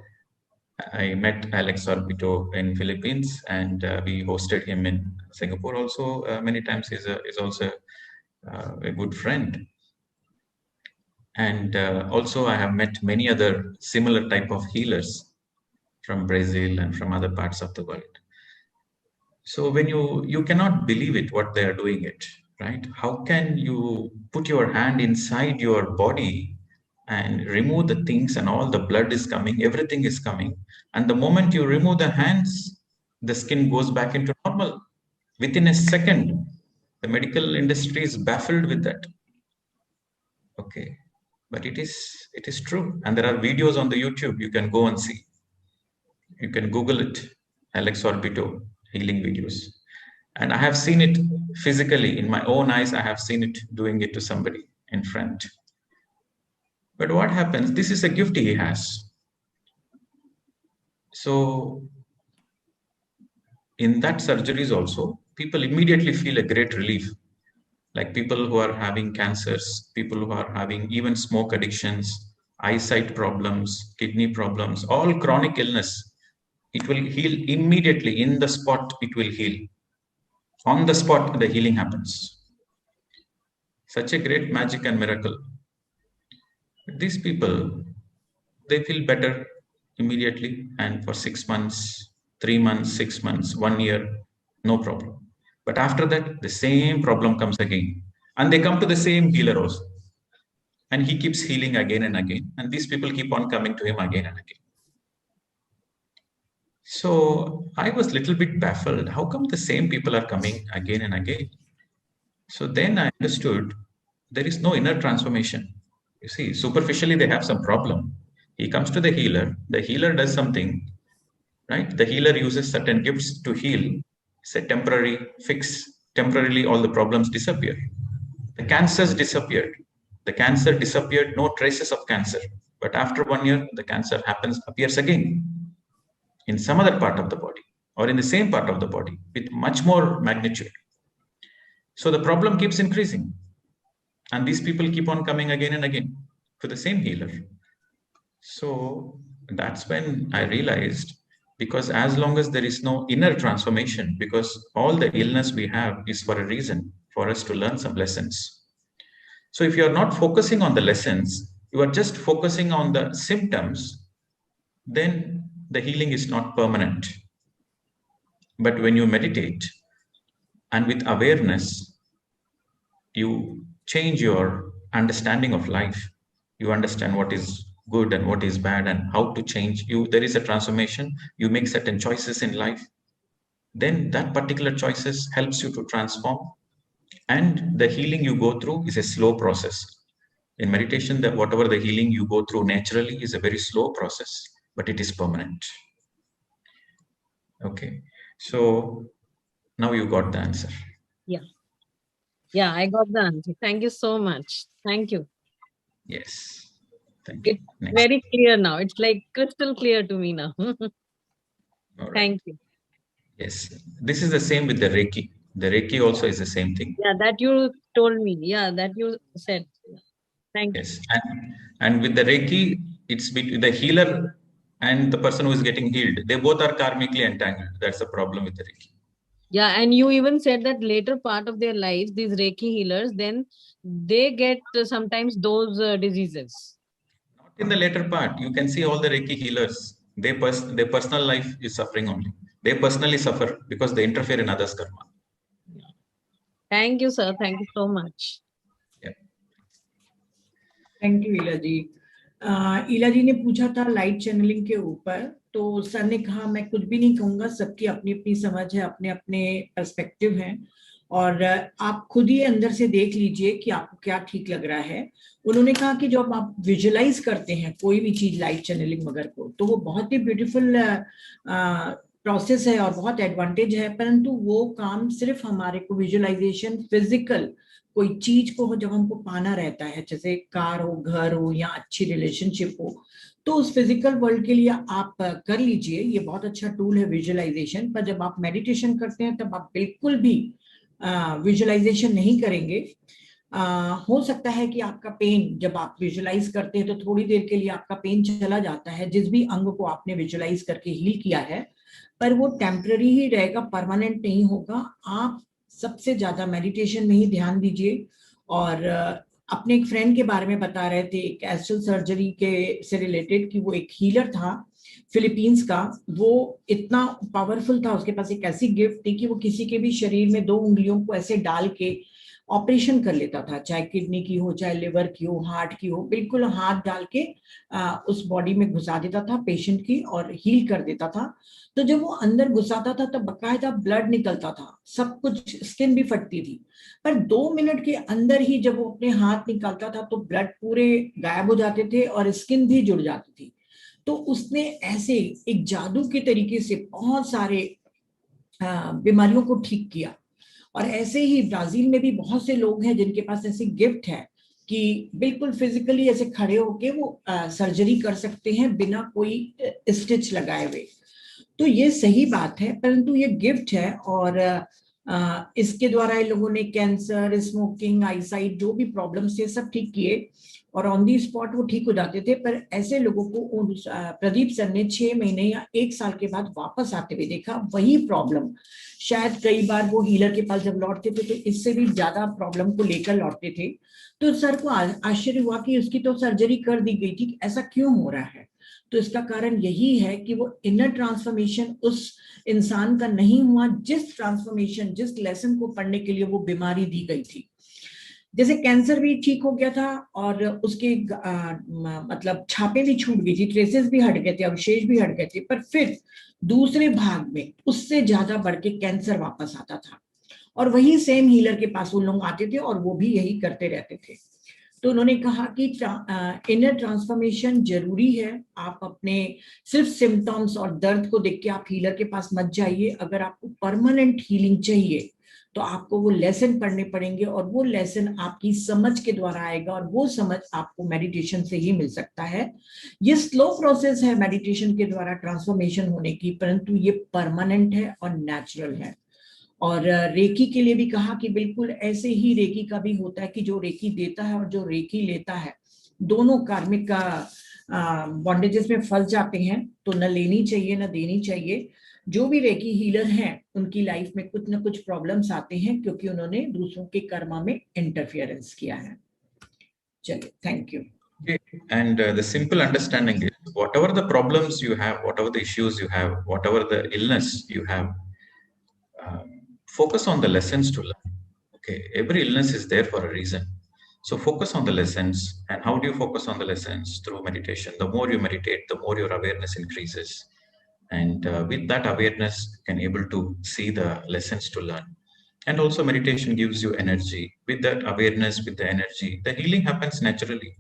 C: I met Alex Orbito in Philippines, and we hosted him in Singapore also many times. He's also a good friend. And also I have met many other similar type of healers from Brazil and from other parts of the world. So when you cannot believe it, what they are doing it, right? How can you put your hand inside your body and remove the things, and all the blood is coming, everything is coming. And the moment you remove the hands, the skin goes back into normal within a second. The medical industry is baffled with that. Okay, but it is true. And there are videos on the YouTube, you can go and see. You can Google it, Alex Orbito healing videos. And I have seen it physically in my own eyes. I have seen it doing it to somebody in front. But what happens? This is a gift he has. So in that surgeries also, people immediately feel a great relief. Like people who are having cancers, people who are having even smoke addictions, eyesight problems, kidney problems, all chronic illness, it will heal immediately. In the spot, it will heal. On the spot, the healing happens. Such a great magic and miracle. These people, they feel better immediately, and for 6 months, 3 months, 6 months, 1 year, no problem. But after that, the same problem comes again, and they come to the same healer also, and he keeps healing again and again, and these people keep on coming to him again and again. So I was a little bit baffled. How come the same people are coming again and again? So then I understood there is no inner transformation. You see, superficially they have some problem. He comes to the healer does something, right? The healer uses certain gifts to heal. It's a temporary fix. Temporarily all the problems disappear. The cancers disappeared. The cancer disappeared, no traces of cancer. But after 1 year, the cancer appears again in some other part of the body, or in the same part of the body with much more magnitude. So the problem keeps increasing. And these people keep on coming again and again to the same healer. So that's when I realized, because as long as there is no inner transformation, because all the illness we have is for a reason, for us to learn some lessons. So if you are not focusing on the lessons, you are just focusing on the symptoms, then the healing is not permanent. But when you meditate and with awareness, you change your understanding of life. You understand what is good and what is bad and how to change. There is a transformation. You make certain choices in life. Then that particular choices helps you to transform, And the healing you go through is a slow process. In meditation, that whatever the healing you go through naturally is a very slow process, but it is permanent. Okay, so now you got the answer.
J: Yeah, I got the answer. Thank you so much. Thank you.
C: Yes, thank you.
J: It's
C: Next.
J: very clear now. It's like crystal clear to me now.
C: All right.
J: Thank you.
C: Yes, this is the same with the Reiki. The Reiki also is the same thing.
J: Yeah, that you told me. Yeah, that you said. Thank you.
C: Yes, and with the Reiki, it's between the healer and the person who is getting healed. They both are karmically entangled. That's the problem with the Reiki.
J: Yeah, and you even said that later part of their lives, these Reiki healers, then they get sometimes those diseases.
C: Not in the later part. You can see all the Reiki healers. Their personal life is suffering only. They personally suffer because they interfere in others' karma.
J: Thank you, sir. Thank you so much.
B: Thank you Ila ji. Ila ji ने पूछा था light channelling के ऊपर, तो sir ने कहा मैं कुछ भी नहीं कहूंगा, सबकी अपनी अपनी समझ है, अपने अपने पर्सपेक्टिव हैं, और आप खुद ही अंदर से देख लीजिए कि आपको क्या ठीक लग रहा है। उन्होंने कहा कि जब आप विजुलाइज करते हैं कोई भी चीज लाइट चैनलिंग वगैरह को, तो वो बहुत ही ब्यूटीफुल प्रोसेस है और बहुत एडवांटेज है, परंतु वो काम सिर्फ हमारे को विजुअलाइजेशन फिजिकल कोई चीज को जब हमको पाना रहता है, जैसे कार हो, घर हो या अच्छी रिलेशनशिप हो, तो उस फिजिकल वर्ल्ड के लिए आप कर लीजिए, ये बहुत अच्छा टूल है विजुअलाइजेशन। पर जब आप मेडिटेशन करते हैं तब आप बिल्कुल भी विजुअलाइजेशन नहीं करेंगे। हो सकता है कि आपका पेन, जब आप विजुअलाइज करते हैं तो थोड़ी देर के लिए आपका पेन चला जाता है जिस भी अंग को आपने विजुअलाइज करके हील किया है, पर वो टेम्पररी ही रहेगा, परमानेंट नहीं होगा। आप सबसे ज्यादा मेडिटेशन में ही ध्यान दीजिए। और अपने एक फ्रेंड के बारे में बता रहे थे, एक एस्ट्रल सर्जरी के से रिलेटेड, कि वो एक हीलर था फिलीपींस का। वो इतना पावरफुल था, उसके पास एक ऐसी गिफ्ट थी कि वो किसी के भी शरीर में 2 उंगलियों को ऐसे डाल के ऑपरेशन कर लेता था, चाहे किडनी की हो, चाहे लिवर की हो, हार्ट की हो, बिल्कुल हाथ डाल के उस बॉडी में घुसा देता था पेशेंट की और हील कर देता था। तो जब वो अंदर घुसाता था तब बकायदा ब्लड निकलता था, सब कुछ, स्किन भी फटती थी, पर 2 मिनट के अंदर ही जब वो अपने हाथ निकालता था तो ब्लड पूरे गायब हो जाते थे और स्किन भी जुड़ जाती थी। तो उसने ऐसे एक जादू के तरीके से बहुत सारे बीमारियों को ठीक किया। और ऐसे ही ब्राजील में भी बहुत से लोग हैं जिनके पास ऐसी गिफ्ट है कि बिल्कुल फिजिकली ऐसे खड़े होके वो सर्जरी कर सकते हैं बिना कोई स्टिच लगाए हुए। तो ये सही बात है, परंतु ये गिफ्ट है, और इसके द्वारा इन लोगों ने कैंसर, स्मोकिंग, आईसाइट, जो भी प्रॉब्लम्स थे सब ठीक किए और ऑन दी स्पॉट वो ठीक हो जाते थे। पर ऐसे लोगों को प्रदीप सर ने 6 महीने या 1 साल के बाद वापस आते हुए देखा, वही प्रॉब्लम। शायद कई बार वो हीलर के पास जब लौटते थे तो इससे भी ज्यादा प्रॉब्लम को लेकर लौटते थे। तो सर को आश्चर्य हुआ कि उसकी तो सर्जरी कर दी गई थी, ऐसा क्यों हो रहा है? तो इसका कारण यही है कि वो इनर ट्रांसफॉर्मेशन उस इंसान का नहीं हुआ, जिस ट्रांसफॉर्मेशन, जिस लेसन को पढ़ने के लिए वो बीमारी दी गई थी। जैसे कैंसर भी ठीक हो गया था और उसके मतलब छापे भी छूट गई थी, ट्रेसेस भी हट गए थे, अवशेष भी हट गए थे, पर फिर दूसरे भाग में उससे ज्यादा बढ़ के कैंसर वापस आता था। और वही सेम हीलर के पास वो लोग आते थे और वो भी यही करते रहते थे। तो उन्होंने कहा कि इनर ट्रांसफॉर्मेशन जरूरी है। आप अपने सिर्फ सिम्टम्स और दर्द को देख के आप हीलर के पास मत जाइए। अगर आपको परमानेंट हीलिंग चाहिए तो आपको वो लेसन पढ़ने पड़ेंगे, और वो लेसन आपकी समझ के द्वारा आएगा, और वो समझ आपको मेडिटेशन से ही मिल सकता है। ये स्लो प्रोसेस है मेडिटेशन के द्वारा ट्रांसफॉर्मेशन होने की, परंतु ये परमानेंट है और नेचुरल है। और रेकी के लिए भी कहा कि बिल्कुल ऐसे ही रेकी का भी होता है कि जो रेकी देता है और जो रेकी लेता है, दोनों कार्मिक का बॉन्डेजेस में फंस जाते हैं। तो न लेनी चाहिए न देनी चाहिए। जो भी रेकी हीलर हैं उनकी लाइफ में कुछ न कुछ प्रॉब्लम्स आते हैं क्योंकि उन्होंने दूसरों के कर्मा में इंटरफियरेंस किया है। चलिए, thank you.
C: And the simple understanding is, whatever the problems you have, whatever the issues you have, whatever the illness you have, focus on the lessons to learn. Okay, every illness is there for a reason. So focus on the lessons. And how do you focus on the lessons? Through meditation. The more you meditate, the more your awareness increases. And with that awareness, you can able to see the lessons to learn. And also meditation gives you energy. With that awareness, with the energy, the healing happens naturally.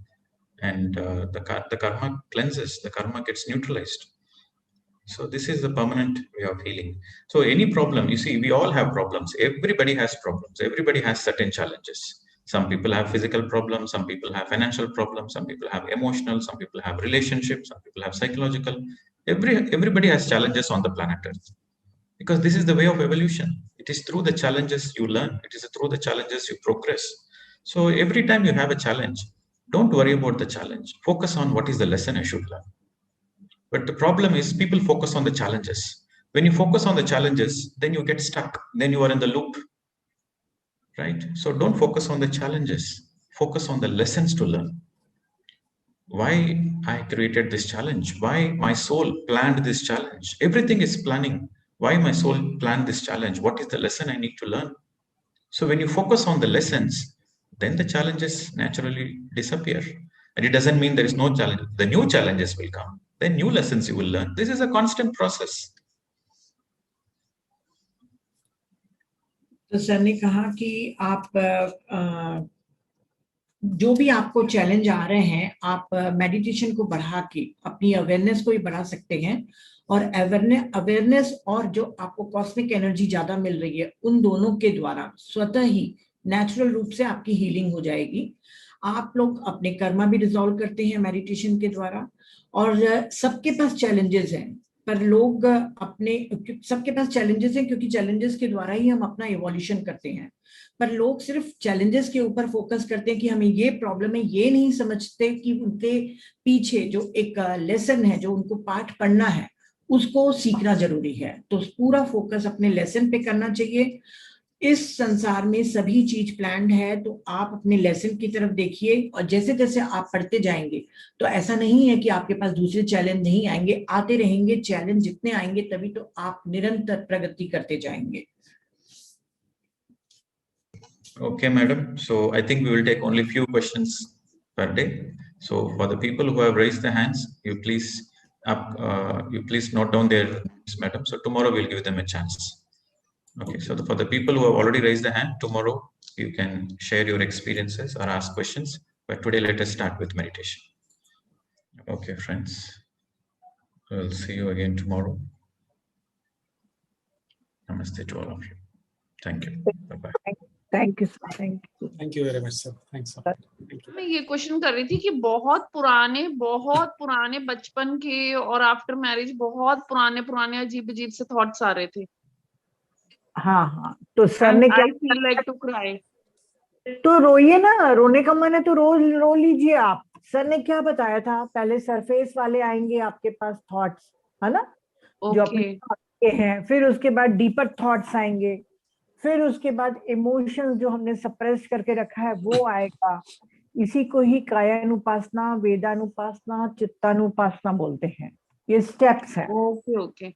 C: And the karma cleanses, the karma gets neutralized. So this is the permanent way of healing. So any problem, you see, we all have problems. Everybody has problems. Everybody has certain challenges. Some people have physical problems. Some people have financial problems. Some people have emotional. Some people have relationships. Some people have psychological. Everybody has challenges on the planet Earth. Because this is the way of evolution. It is through the challenges you learn. It is through the challenges you progress. So every time you have a challenge, don't worry about the challenge. Focus on what is the lesson I should learn. But the problem is people focus on the challenges. When you focus on the challenges, then you get stuck. Then you are in the loop, right? So don't focus on the challenges. Focus on the lessons to learn. Why I created this challenge? Why my soul planned this challenge? Everything is planning. Why my soul planned this challenge? What is the lesson I need to learn? So when you focus on the lessons, then the challenges naturally disappear. And it doesn't mean there is no challenge. The new challenges will come. Then new lessons you will learn. This is a constant process.
B: तो sir ने कहा कि आप जो भी आपको challenge आ रहे हैं, आप मेडिटेशन को बढ़ा के अपनी अवेयरनेस को भी बढ़ा सकते हैं, और अवेयरनेस और जो आपको कॉस्मिक एनर्जी ज्यादा मिल रही है, उन दोनों के द्वारा स्वतः ही नेचुरल रूप से आपकी हीलिंग हो जाएगी। आप लोग अपने कर्मा भी रिजॉल्व करते हैं मेडिटेशन के द्वारा, और सबके पास चैलेंजेस हैं, पर लोग सबके पास चैलेंजेस हैं क्योंकि चैलेंजेस के द्वारा ही हम अपना इवोल्यूशन करते हैं। पर लोग सिर्फ चैलेंजेस के ऊपर फोकस करते हैं कि हमें ये प्रॉब्लम है, ये नहीं समझते कि उनके पीछे जो एक लेसन है, जो उनको पाठ पढ़ना है, उसको सीखना जरूरी है। तो पूरा फोकस अपने लेसन पे करना चाहिए। इस संसार में सभी चीज प्लान्ड है, तो आप अपने लेसन की तरफ देखिए, और जैसे जैसे आप पढ़ते जाएंगे तो ऐसा नहीं है कि आपके पास दूसरे चैलेंज नहीं आएंगे, आते रहेंगे। चैलेंज जितने आएंगे तभी तो आप निरंतर प्रगति करते जाएंगे।
C: Okay, madam. So I think we will take only few questions per day. So for the people who have raised their hands, you please note down their names, madam. So tomorrow we'll give them a chance. Okay. So for the people who have already raised their hand, tomorrow you can share your experiences or ask questions. But today let us start with meditation. Okay, friends. We'll see you again tomorrow. Namaste to all of you. Thank you. Bye-bye.
B: Thank you sir.
A: Thank you very much sir. Thanks sir.
K: मैं ये question कर रही थी कि बहुत पुराने बचपन के और आफ्टर मैरिज बहुत पुराने अजीब से थॉट्स आ रहे थे।
B: हाँ, तो सर ने क्या,
K: I feel like to cry.
B: तो रोइए ना, रोने का मन है तो रो लीजिए आप। सर ने क्या बताया था, पहले सरफेस वाले आएंगे आपके पास थॉट्स, है ना, जो अपने हैं, फिर उसके बाद डीपर थॉट्स आएंगे, फिर उसके बाद इमोशंस जो हमने सप्रेस करके रखा है वो आएगा। इसी को ही कायानुपासना, वेदानुपासना, चित्तानुपासना बोलते हैं। ये स्टेप्स हैं।
K: ओके।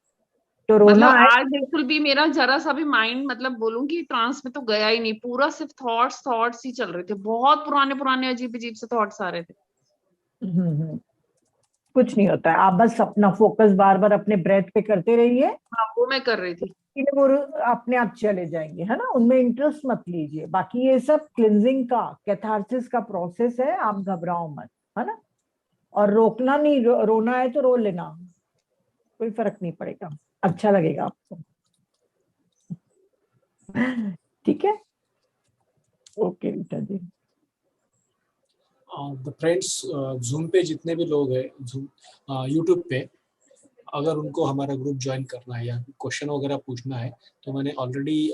B: तो रोना
K: आज बिल्कुल भी मेरा जरा सा भी माइंड, मतलब बोलूं कि ट्रांस में तो गया ही नहीं, पूरा सिर्फ थॉट्स ही चल रहे थे। बहुत पुराने अजीब से थॉट्स आ रहे थे।
B: कुछ नहीं होता है, आप बस अपना फोकस बार बार अपने ब्रेथ पे करते रहिए।
K: हाँ, वो मैं कर रही थी।
B: वो अपने आप चले जाएंगे, है ना, उनमें इंटरेस्ट मत लीजिए। बाकी ये सब क्लिंजिंग का, कैथारसिस का प्रोसेस है, आप घबराओ मत, है ना। और रोकना नहीं, रोना है तो रो लेना, कोई फर्क नहीं पड़ेगा, अच्छा लगेगा आपको। ठीक है, okay Rita ji.
A: The friends, Zoom पे जितने भी लोग हैं, यूट्यूब पे, अगर उनको हमारा ग्रुप ज्वाइन करना है या क्वेश्चन वगैरह पूछना है तो मैंने ऑलरेडी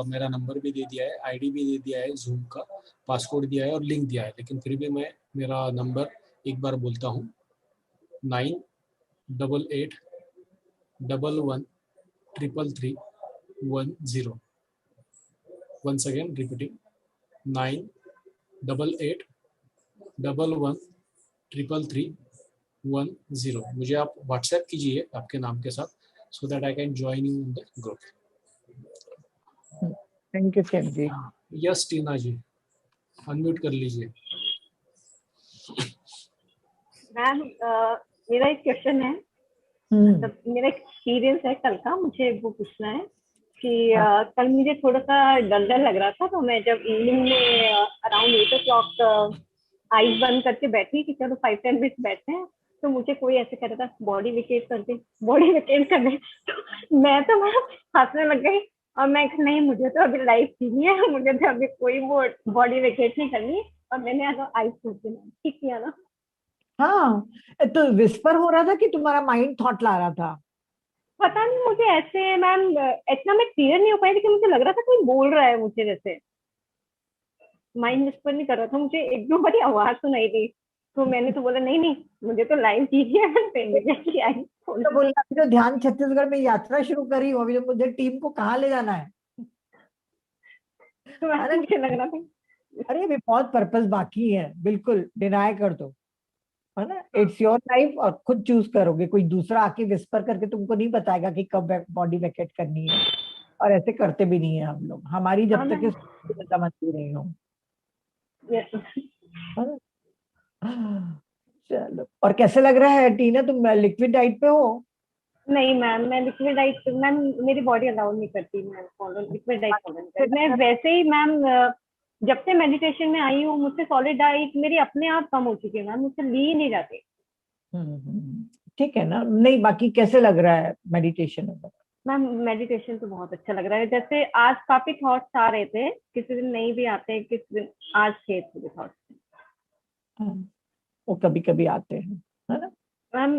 A: मेरा नंबर भी दे दिया है, आईडी भी दे दिया है, जूम का पासवर्ड दिया है और लिंक दिया है। लेकिन फिर भी मैं मेरा नंबर एक बार बोलता हूँ, 9881113310। Once again repeating, 9881113310। मुझे आप व्हाट्सएप कीजिए आपके नाम के साथ, so that I can join you in the group.
B: Thank you sir ji.
A: Yes Tina ji, unmute कर लीजिए।
L: मैम, मेरा एक क्वेश्चन है, मतलब मेरा एक्सपीरियंस है कल का, मुझे वो पूछना है कि कल मुझे थोड़ा सा डर डर लग रहा था, तो मैं जब इवनिंग में अराउंड 8 o'clock आईज बंद करके बैठी कि चलो 5-10 मिनट बैठते हैं, तो मुझे कोई ऐसे कह रहा था बॉडी वेकेट कर दे, बॉडी वेकेट कर दे। तो मैं हंसने लग गई और मैं नहीं, मुझे तो अभी लाइफ जीनी है, मुझे तो अभी कोई वो बॉडी वेकेट नहीं करनी। और मैंने आईज खोल के ठीक किया ना।
B: हाँ, तो विस्पर हो रहा था कि तुम्हारा माइंड थॉट ला रहा था?
L: पता नहीं, मुझे ऐसे मैम इतना मैं क्लियर नहीं हो पाई थी कि मुझे लग रहा था कोई बोल रहा है मुझे, जैसे माइंड विस्पर नहीं कर रहा था, मुझे एकदम बड़ी आवाज सुनाई दी। तो मैंने तो बोला नहीं नहीं, मुझे तो लाइव कीजिए।
B: तो बोला अभी तो ध्यान छत्तीसगढ़ में यात्रा शुरू करी हो, अभी तो मुझे टीम को कहाँ ले जाना है?
L: तो मुझे लग रहा था
B: अरे अभी बहुत पर्पस बाकी है, बिल्कुल डिनाई कर दो, है ना। इट्स योर लाइफ और खुद चूज करोगे, कोई दूसरा आके विस्पर करके तुमको नहीं बताएगा कि कब बॉडी वेकेट करनी है। और ऐसे करते भी नहीं है हम लोग, हमारी जब तक समझती नहीं हो। चलो, और कैसे लग रहा है टीना, तुम लिक्विड डाइट पे हो?
L: नहीं मैम, मैं लिक्विड डाइट, मैम मेरी बॉडी अलाउ नहीं करती ma'am follow liquid diet follow नहीं करती। मैं वैसे ही मैम जब से मेडिटेशन में आई हूँ, मुझसे सॉलिड डाइट मेरी अपने आप कम हो चुकी है मैम, मुझसे ली ही नहीं जाती।
B: ठीक है ना। नहीं, बाकी कैसे लग रहा है मेडिटेशन में?
L: मैम मेडिटेशन तो बहुत अच्छा लग रहा है। जैसे आज काफी थॉट्स आ रहे थे, किसी दिन नहीं भी आते, किसी दिन आज थे थोड़े थॉट्स।
B: वो कभी कभी आते हैं, है ना
L: मैम।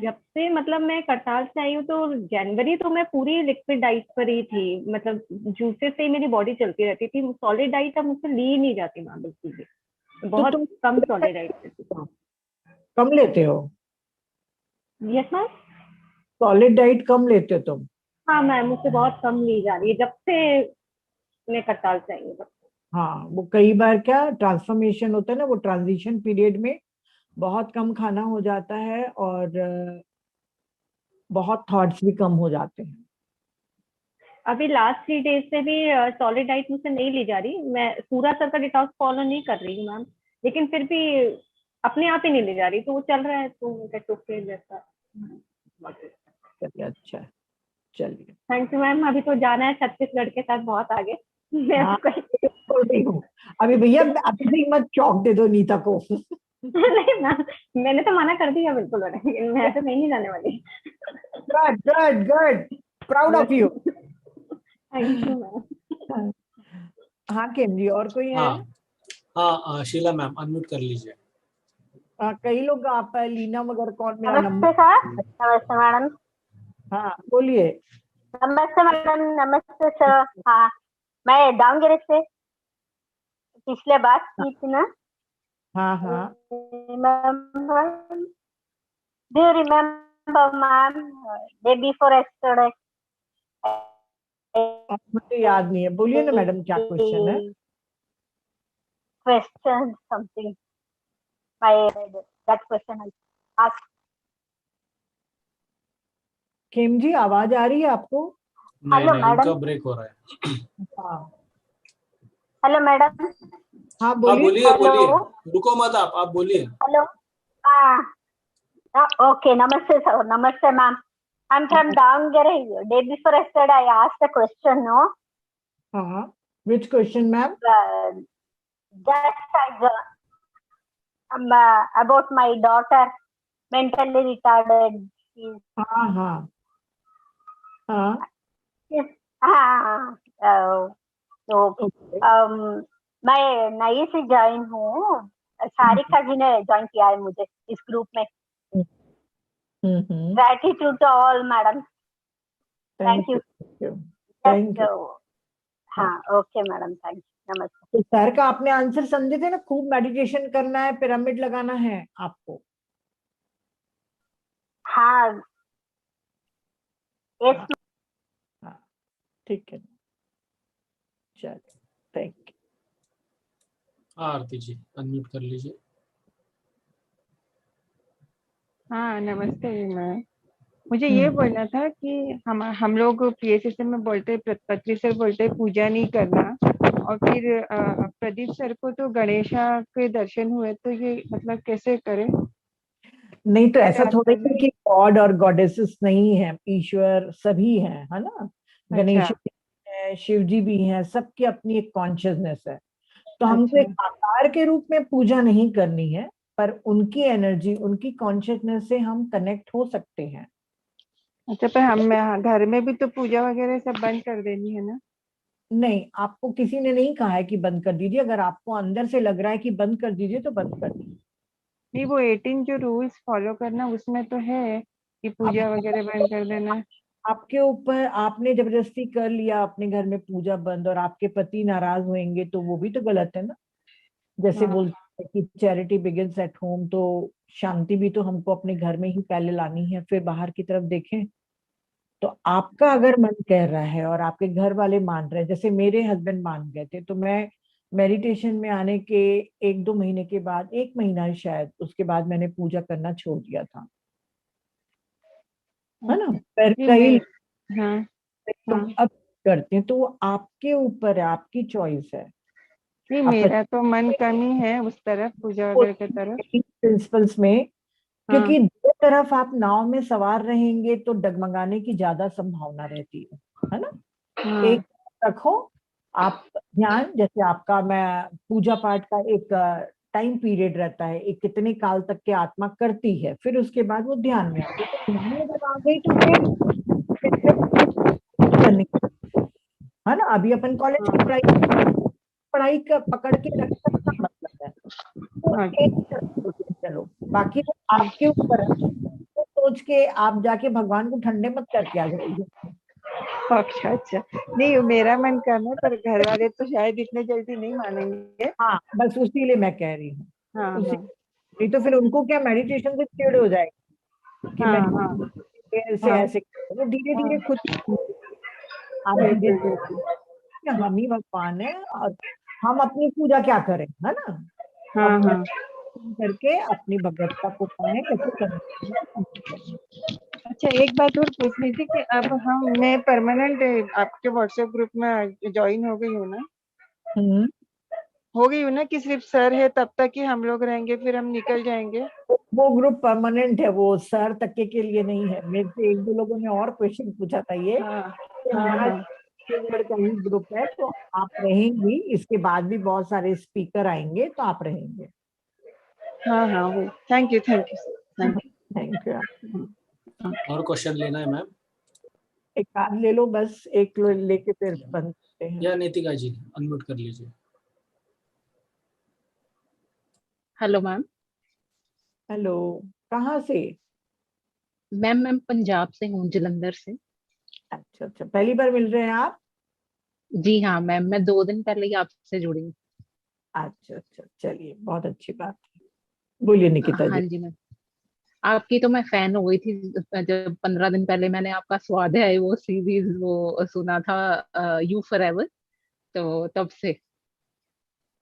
L: जब से मतलब मैं करताल से आई हूँ, तो जनवरी तो मैं पूरी लिक्विड डाइट पर ही थी, मतलब जूसेस से ही मेरी बॉडी चलती रहती थी। सॉलिड डाइट अब मुझसे ली नहीं जाती मैम, बिल्कुल भी। बहुत
B: तो
L: कम सॉलिड डाइट
B: कम लेते हो?
L: Yes ma'am.
B: सॉलिड डाइट कम लेते हो तुम?
L: हाँ मैम, मुझसे बहुत कम ली जा रही है जब से मैं करताल से आई हूँ।
B: हाँ, वो कई बार क्या ट्रांसफॉर्मेशन होता है ना, वो ट्रांजिशन पीरियड में बहुत कम खाना हो जाता है और बहुत थॉट्स भी कम हो जाते हैं।
L: अभी लास्ट 3 डेज से भी सॉलिड डाइट मुझसे नहीं ली जा रही। मैं पूरा सर का डिटॉक्स फॉलो नहीं कर रही हूँ मैम, लेकिन फिर भी अपने आप ही नहीं ली जा रही, तो वो चल रहा है, तो जैसा।
B: चलिए, अच्छा, चलिए,
L: थैंक यू मैम। अभी तो जाना है छत्तीसगढ़ के साथ बहुत आगे।
B: हाँ, बोल रही हूँ अभी भैया, अभी से मत चौक दे दो नीता को।
L: नहीं मैम, मैंने तो मना कर दिया बिल्कुल, मैं तो नहीं जाने वाली।
B: Good good good, proud of you.
L: Thank you ma'am.
B: हाँ केम जी, और कोई है?
A: हाँ शीला मैम, अनम्यूट कर लीजिए।
B: कई लोग, आप लीना वगैरह, कौन मेरा
L: नमस्ते सर। नमस्ते मैडम।
B: हाँ बोलिए।
L: नमस्ते मैडम। नमस्ते सर। हाँ, मैं दावणगेरे से पिछले बात की थी ना।
B: हाँ हाँ।
L: Do you remember ma'am, day before yesterday?
B: मुझे याद नहीं है, बोलिए ना मैडम, क्या क्वेश्चन है?
L: Question something. That question I asked.
B: Khem जी, आवाज आ रही है आपको?
A: नहीं, उनका ब्रेक हो रहा है।
B: हाँ,
L: हेलो मैडम।
B: हाँ बोलिए।
A: बोलिए, रुको मत, आप बोलिए।
L: Hello. Okay, namaste sir. Namaste ma'am. I'm from Davangere. Day before yesterday, I asked a question, no?
B: Which question, ma'am?
L: Just about my daughter, mentally retarded. मैं नई से ज्वाइन हूँ, सारिका जी ने ज्वाइन किया है मुझे इस ग्रुप में। Gratitude to all madam. Thank you.
B: Thank you.
L: हाँ, ओके मैडम, थैंक यू, नमस्ते।
B: तो सर का आपने आंसर समझे थे ना, खूब मेडिटेशन करना है, पिरामिड लगाना है आपको।
L: हाँ,
B: ठीक है, चलो, thank you.
A: Aarti ji, unmute कर लीजिए।
G: हाँ नमस्ते मैम, मुझे ये बोलना था कि हम लोग पीएसएसएम में बोलते, पत्री सर बोलते पूजा नहीं करना, और फिर प्रदीप सर को तो गणेशा के दर्शन हुए, तो ये मतलब कैसे करें?
B: नहीं तो ऐसा थोड़ा ही कि गॉड और गॉडेसेस नहीं है, ईश्वर सभी हैं, है ना। गणेश हैं, शिव जी भी हैं, सबकी अपनी एक कॉन्शियसनेस है। तो हमको एक आकार के रूप में पूजा नहीं करनी है, पर उनकी एनर्जी, उनकी कॉन्शियसनेस से हम कनेक्ट हो सकते हैं।
G: अच्छा, पर हम घर में भी तो पूजा वगैरह सब बंद कर देनी है ना?
B: नहीं, आपको किसी ने नहीं कहा है कि बंद कर दीजिए। अगर आपको अंदर से लग रहा है कि बंद कर दीजिए तो बंद कर दीजिए।
G: नहीं, वो 18 जो रूल्स फॉलो करना उसमें तो है कि पूजा वगैरह बंद कर देना।
B: आपके ऊपर, आपने जबरदस्ती कर लिया अपने घर में पूजा बंद और आपके पति नाराज होंगे तो वो भी तो गलत है ना। जैसे बोलते हैं कि चैरिटी बिगिंस एट होम, तो शांति भी तो हमको अपने घर में ही पहले लानी है, फिर बाहर की तरफ देखें। तो आपका अगर मन कह रहा है और आपके घर वाले मान रहे हैं, जैसे मेरे हस्बैंड मान गए थे, तो मैं मेडिटेशन में आने के 1-2 महीने के बाद, 1 महीना शायद, उसके बाद मैंने पूजा करना छोड़ दिया था, है ना। पर कई तो अब करते हैं, तो वो आपके ऊपर है, आपकी चॉइस है।
G: नहीं, मेरा तो मन कम ही है उस तरफ, पूजा वगैरह की तरफ,
B: प्रिंसिपल्स में, क्योंकि दो तरफ आप नाव में सवार रहेंगे तो डगमगाने की ज्यादा संभावना रहती है ना। एक रखो आप ध्यान, जैसे आपका, मैं पूजा पाठ का एक टाइम पीरियड रहता है, एक कितने काल तक के आत्मा करती है, फिर उसके बाद वो ध्यान में आती है। तो ध्यान में जब आ गई तो फिर करनी है ना। अभी अपन कॉलेज की पढ़ाई का पकड़ के रखने का मतलब है, तो चलो, बाकी तो आपके ऊपर है। तो सोच के आप जाके भगवान को ठंडे मत करके आ जाइए।
G: अच्छा अच्छा, नहीं मेरा मन कम है, पर घर वाले तो शायद इतने जल्दी नहीं मानेंगे।
B: हाँ, बस उसी लिए मैं कह रही हूँ।
G: हाँ,
B: नहीं तो फिर उनको क्या, मेडिटेशन से चिड़ हो जाएगी कि मैं ऐसे ऐसे, वो धीरे धीरे खुद आप हम ही भगवान है और हम अपनी पूजा क्या करें, है ना। हम करके अपनी भगवत्ता को पाए, कैसे करें।
G: अच्छा, एक बात और पूछनी थी कि अब मैं परमानेंट आपके व्हाट्सएप ग्रुप में ज्वाइन हो गई हूँ ना? हो गई हूँ ना, कि सिर्फ सर है तब तक ही हम लोग रहेंगे, फिर हम निकल जाएंगे?
B: वो ग्रुप परमानेंट है, वो सर तक के लिए नहीं है। मेरे से 1-2 लोगों ने और क्वेश्चन पूछा था ये, हमारा का ही ग्रुप है, तो आप रहेंगी। इसके बाद भी बहुत सारे स्पीकर आएंगे तो आप रहेंगे।
G: हाँ, थैंक यू
B: थैंक यू।
A: और क्वेश्चन लेना है मैम?
B: एक आध ले लो बस, एक लेके फिर बंद करते हैं।
A: या नितिका जी अनम्यूट कर लीजिए।
M: Hello ma'am.
B: हेलो, कहाँ से?
M: मैम पंजाब से हूँ, जलंधर से।
B: अच्छा, पहली बार मिल रहे हैं आप?
M: जी हाँ मैम, मैं 2 दिन पहले ही आपसे जुड़ी हूँ।
B: अच्छा, चलिए, बहुत अच्छी बात है। बोलिए निकिता जी।
M: हाँ जी मैम, आपकी तो मैं फैन हो गई थी जब 15 दिन पहले मैंने आपका स्वाद है वो सीरीज वो सुना था, यू फॉरएवर, तो तब से।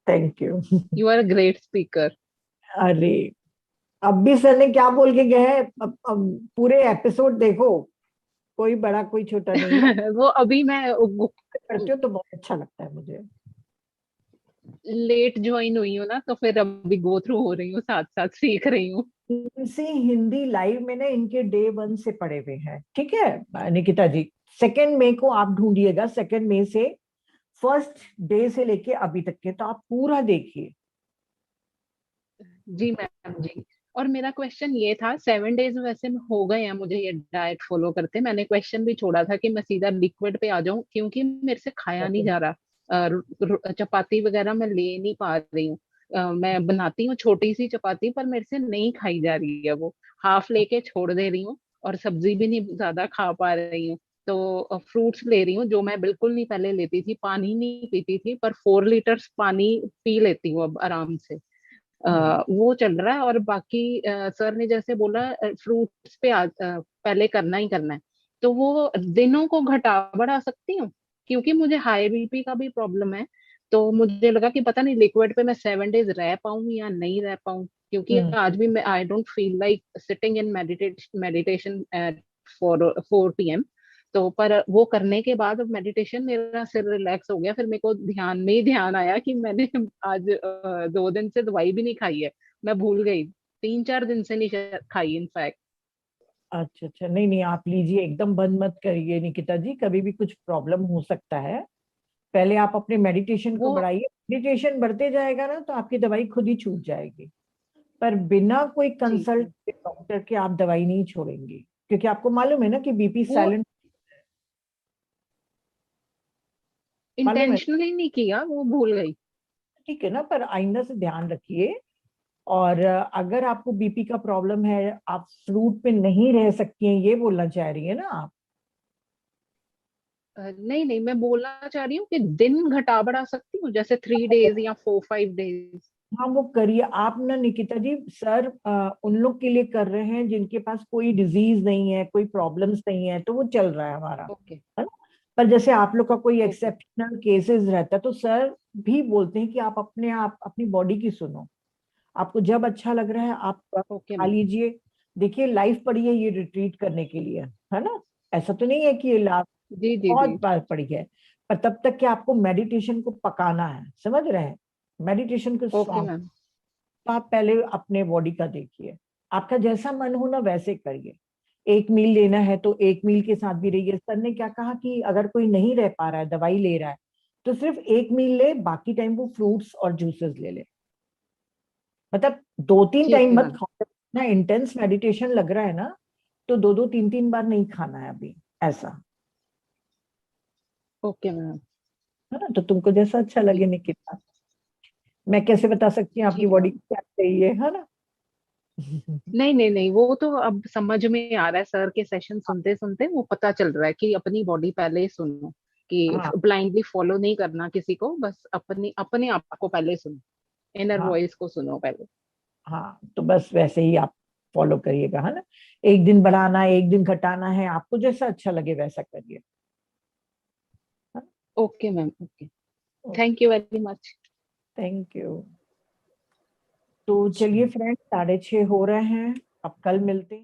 B: Thank you.
M: You are a great speaker.
B: अरे, अब भी सर ने क्या बोल के गए हैं, अब पूरे एपिसोड देखो, कोई बड़ा कोई छोटा नहीं है।
M: वो अभी मैं
B: करती हूँ तो बहुत अच्छा लगता है मुझे।
M: लेट ज्वाइन हुई हूँ ना, तो फिर अभी गो थ्रू हो रही हूँ, साथ साथ सीख रही हूँ।
B: इनसे हिंदी लाइव में ना इनके डे 1 से पढ़े हुए हैं, ठीक है निकिता जी। 2 मई को आप ढूंढिएगा, 2 मई से 1st डे से लेके अभी तक के, तो आप पूरा देखिए।
M: जी मैम जी। और मेरा क्वेश्चन ये था, 7 डेज वैसे हो गए हैं मुझे ये डाइट फॉलो करते। मैंने क्वेश्चन भी छोड़ा था कि मैं सीधा लिक्विड पे आ जाऊं, क्योंकि मेरे से खाया नहीं जा रहा। चपाती वगैरह मैं ले नहीं पा रही हूँ। मैं बनाती हूँ छोटी सी चपाती, पर मेरे से नहीं खाई जा रही है वो, हाफ लेके छोड़ दे रही हूँ। और सब्जी भी नहीं ज्यादा खा पा रही हूँ। तो फ्रूट्स ले रही हूँ, जो मैं बिल्कुल नहीं पहले लेती थी। पानी नहीं पीती थी, पर 4 लीटर्स पानी पी लेती हूँ अब आराम से। वो चल रहा है। और बाकी सर ने जैसे बोला फ्रूट्स पे पहले करना ही करना है, तो वो दिनों को घटा बढ़ा सकती हूँ, क्योंकि मुझे हाई बीपी का भी प्रॉब्लम है। तो मुझे लगा कि पता नहीं लिक्विड पे मैं 7 डेज रह पाऊँ या नहीं रह पाऊँ, क्योंकि आज भी मैं I don't feel like sitting in meditation eight 4 PM। तो पर वो करने के बाद मेडिटेशन, मेरा सिर रिलैक्स हो गया। फिर मेरे को ध्यान में ही ध्यान आया कि मैंने आज 2 दिन से दवाई भी नहीं खाई है। मैं भूल गई, 3-4 दिन से नहीं खाई इनफैक्ट।
B: अच्छा, नहीं, आप लीजिए, एकदम बंद मत करिए निकिता जी, कभी भी कुछ प्रॉब्लम हो सकता है। पहले आप अपने मेडिटेशन को
M: वो
B: बढ़ाइए, मेडिटेशन बढ़ते जाएगा ना तो आपकी दवाई खुद ही छूट जाएगी, पर बिना कोई
M: ठीक
B: कंसल्ट
M: है।
B: डॉक्टर के आप दवाई नहीं छोड़ेंगे, क्योंकि आपको मालूम है ना कि बीपी
M: वो
B: साइलेंट, मालूम है,
M: इंटेंशनली नहीं किया, वो भूल गई।
B: ठीक है ना, पर आइंदा से ध्यान रखिए। और अगर आपको बीपी का प्रॉब्लम है, आप फ्रूट पे नहीं रह सकती हैं, ये बोलना चाह रही है ना आप?
M: नहीं नहीं, मैं बोलना चाह रही हूँ कि दिन घटा बढ़ा सकती हूँ, जैसे 3 days या 4-5 days।
B: हाँ वो करिए आप ना निकिता जी। सर उन लोग के लिए कर रहे हैं जिनके पास कोई डिजीज नहीं है, कोई प्रॉब्लम्स नहीं है, तो वो चल रहा है हमारा,
M: ओके
B: है ना। पर जैसे आप लोग का कोई
M: ओके
B: एक्सेप्शनल केसेस रहता है तो सर भी बोलते हैं कि आप अपनी बॉडी की सुनो, आपको जब अच्छा लग रहा है आप
M: ओके
B: खा
M: मैम।
B: लीजिए। देखिए लाइफ पड़ी है ये रिट्रीट करने के लिए, है ना, ऐसा तो नहीं है कि ये लास्ट
M: जी जी
B: बहुत
M: जी।
B: बार पड़ी है, पर तब तक कि आपको मेडिटेशन को पकाना है, समझ रहे हैं, मेडिटेशन को
M: ओके
B: स्ट्रॉन्ग।
M: मैम।
B: तो आप पहले अपने बॉडी का देखिए, आपका जैसा मन हो ना वैसे करिए। एक मील लेना है तो एक मील के साथ भी रहिए। सर ने क्या कहा कि अगर कोई नहीं रह पा रहा है, दवाई ले रहा है, तो सिर्फ एक मील ले, बाकी टाइम वो फ्रूट्स और जूसेस ले ले। मतलब 2-3
M: ठीक
B: टाइम
M: है
B: मत
M: मैम।
B: खाओ, ना इंटेंस मेडिटेशन लग रहा है ना, तो 2-2 3-3 बार नहीं खाना है अभी, ऐसा,
M: ओके मैम।
B: है ना। तो तुमको जैसा अच्छा लगे
M: ठीक
B: निकिता, मैं कैसे बता सकती हूँ आपकी
M: ठीक है
B: बॉडी
M: मैम।
B: को क्या चाहिए, है ना।
M: नहीं नहीं नहीं, वो तो अब समझ में आ रहा है, सर के सेशन सुनते सुनते वो पता चल रहा है कि अपनी बॉडी पहले ही सुनो, कि
B: हाँ
M: ब्लाइंडली फॉलो नहीं करना किसी को, बस अपने अपने आप को पहले सुनो, इनर
B: हाँ
M: वॉइस को सुनो पहले।
B: हाँ, तो बस वैसे ही आप फॉलो करिएगा, है ना। एक दिन बढ़ाना है, एक दिन घटाना है, आपको जैसा अच्छा लगे वैसा करिए।
M: Okay ma'am okay. Thank you very much.
B: Thank you. तो चलिए फ्रेंड्स, 6:30 हो रहे हैं, अब कल मिलते हैं।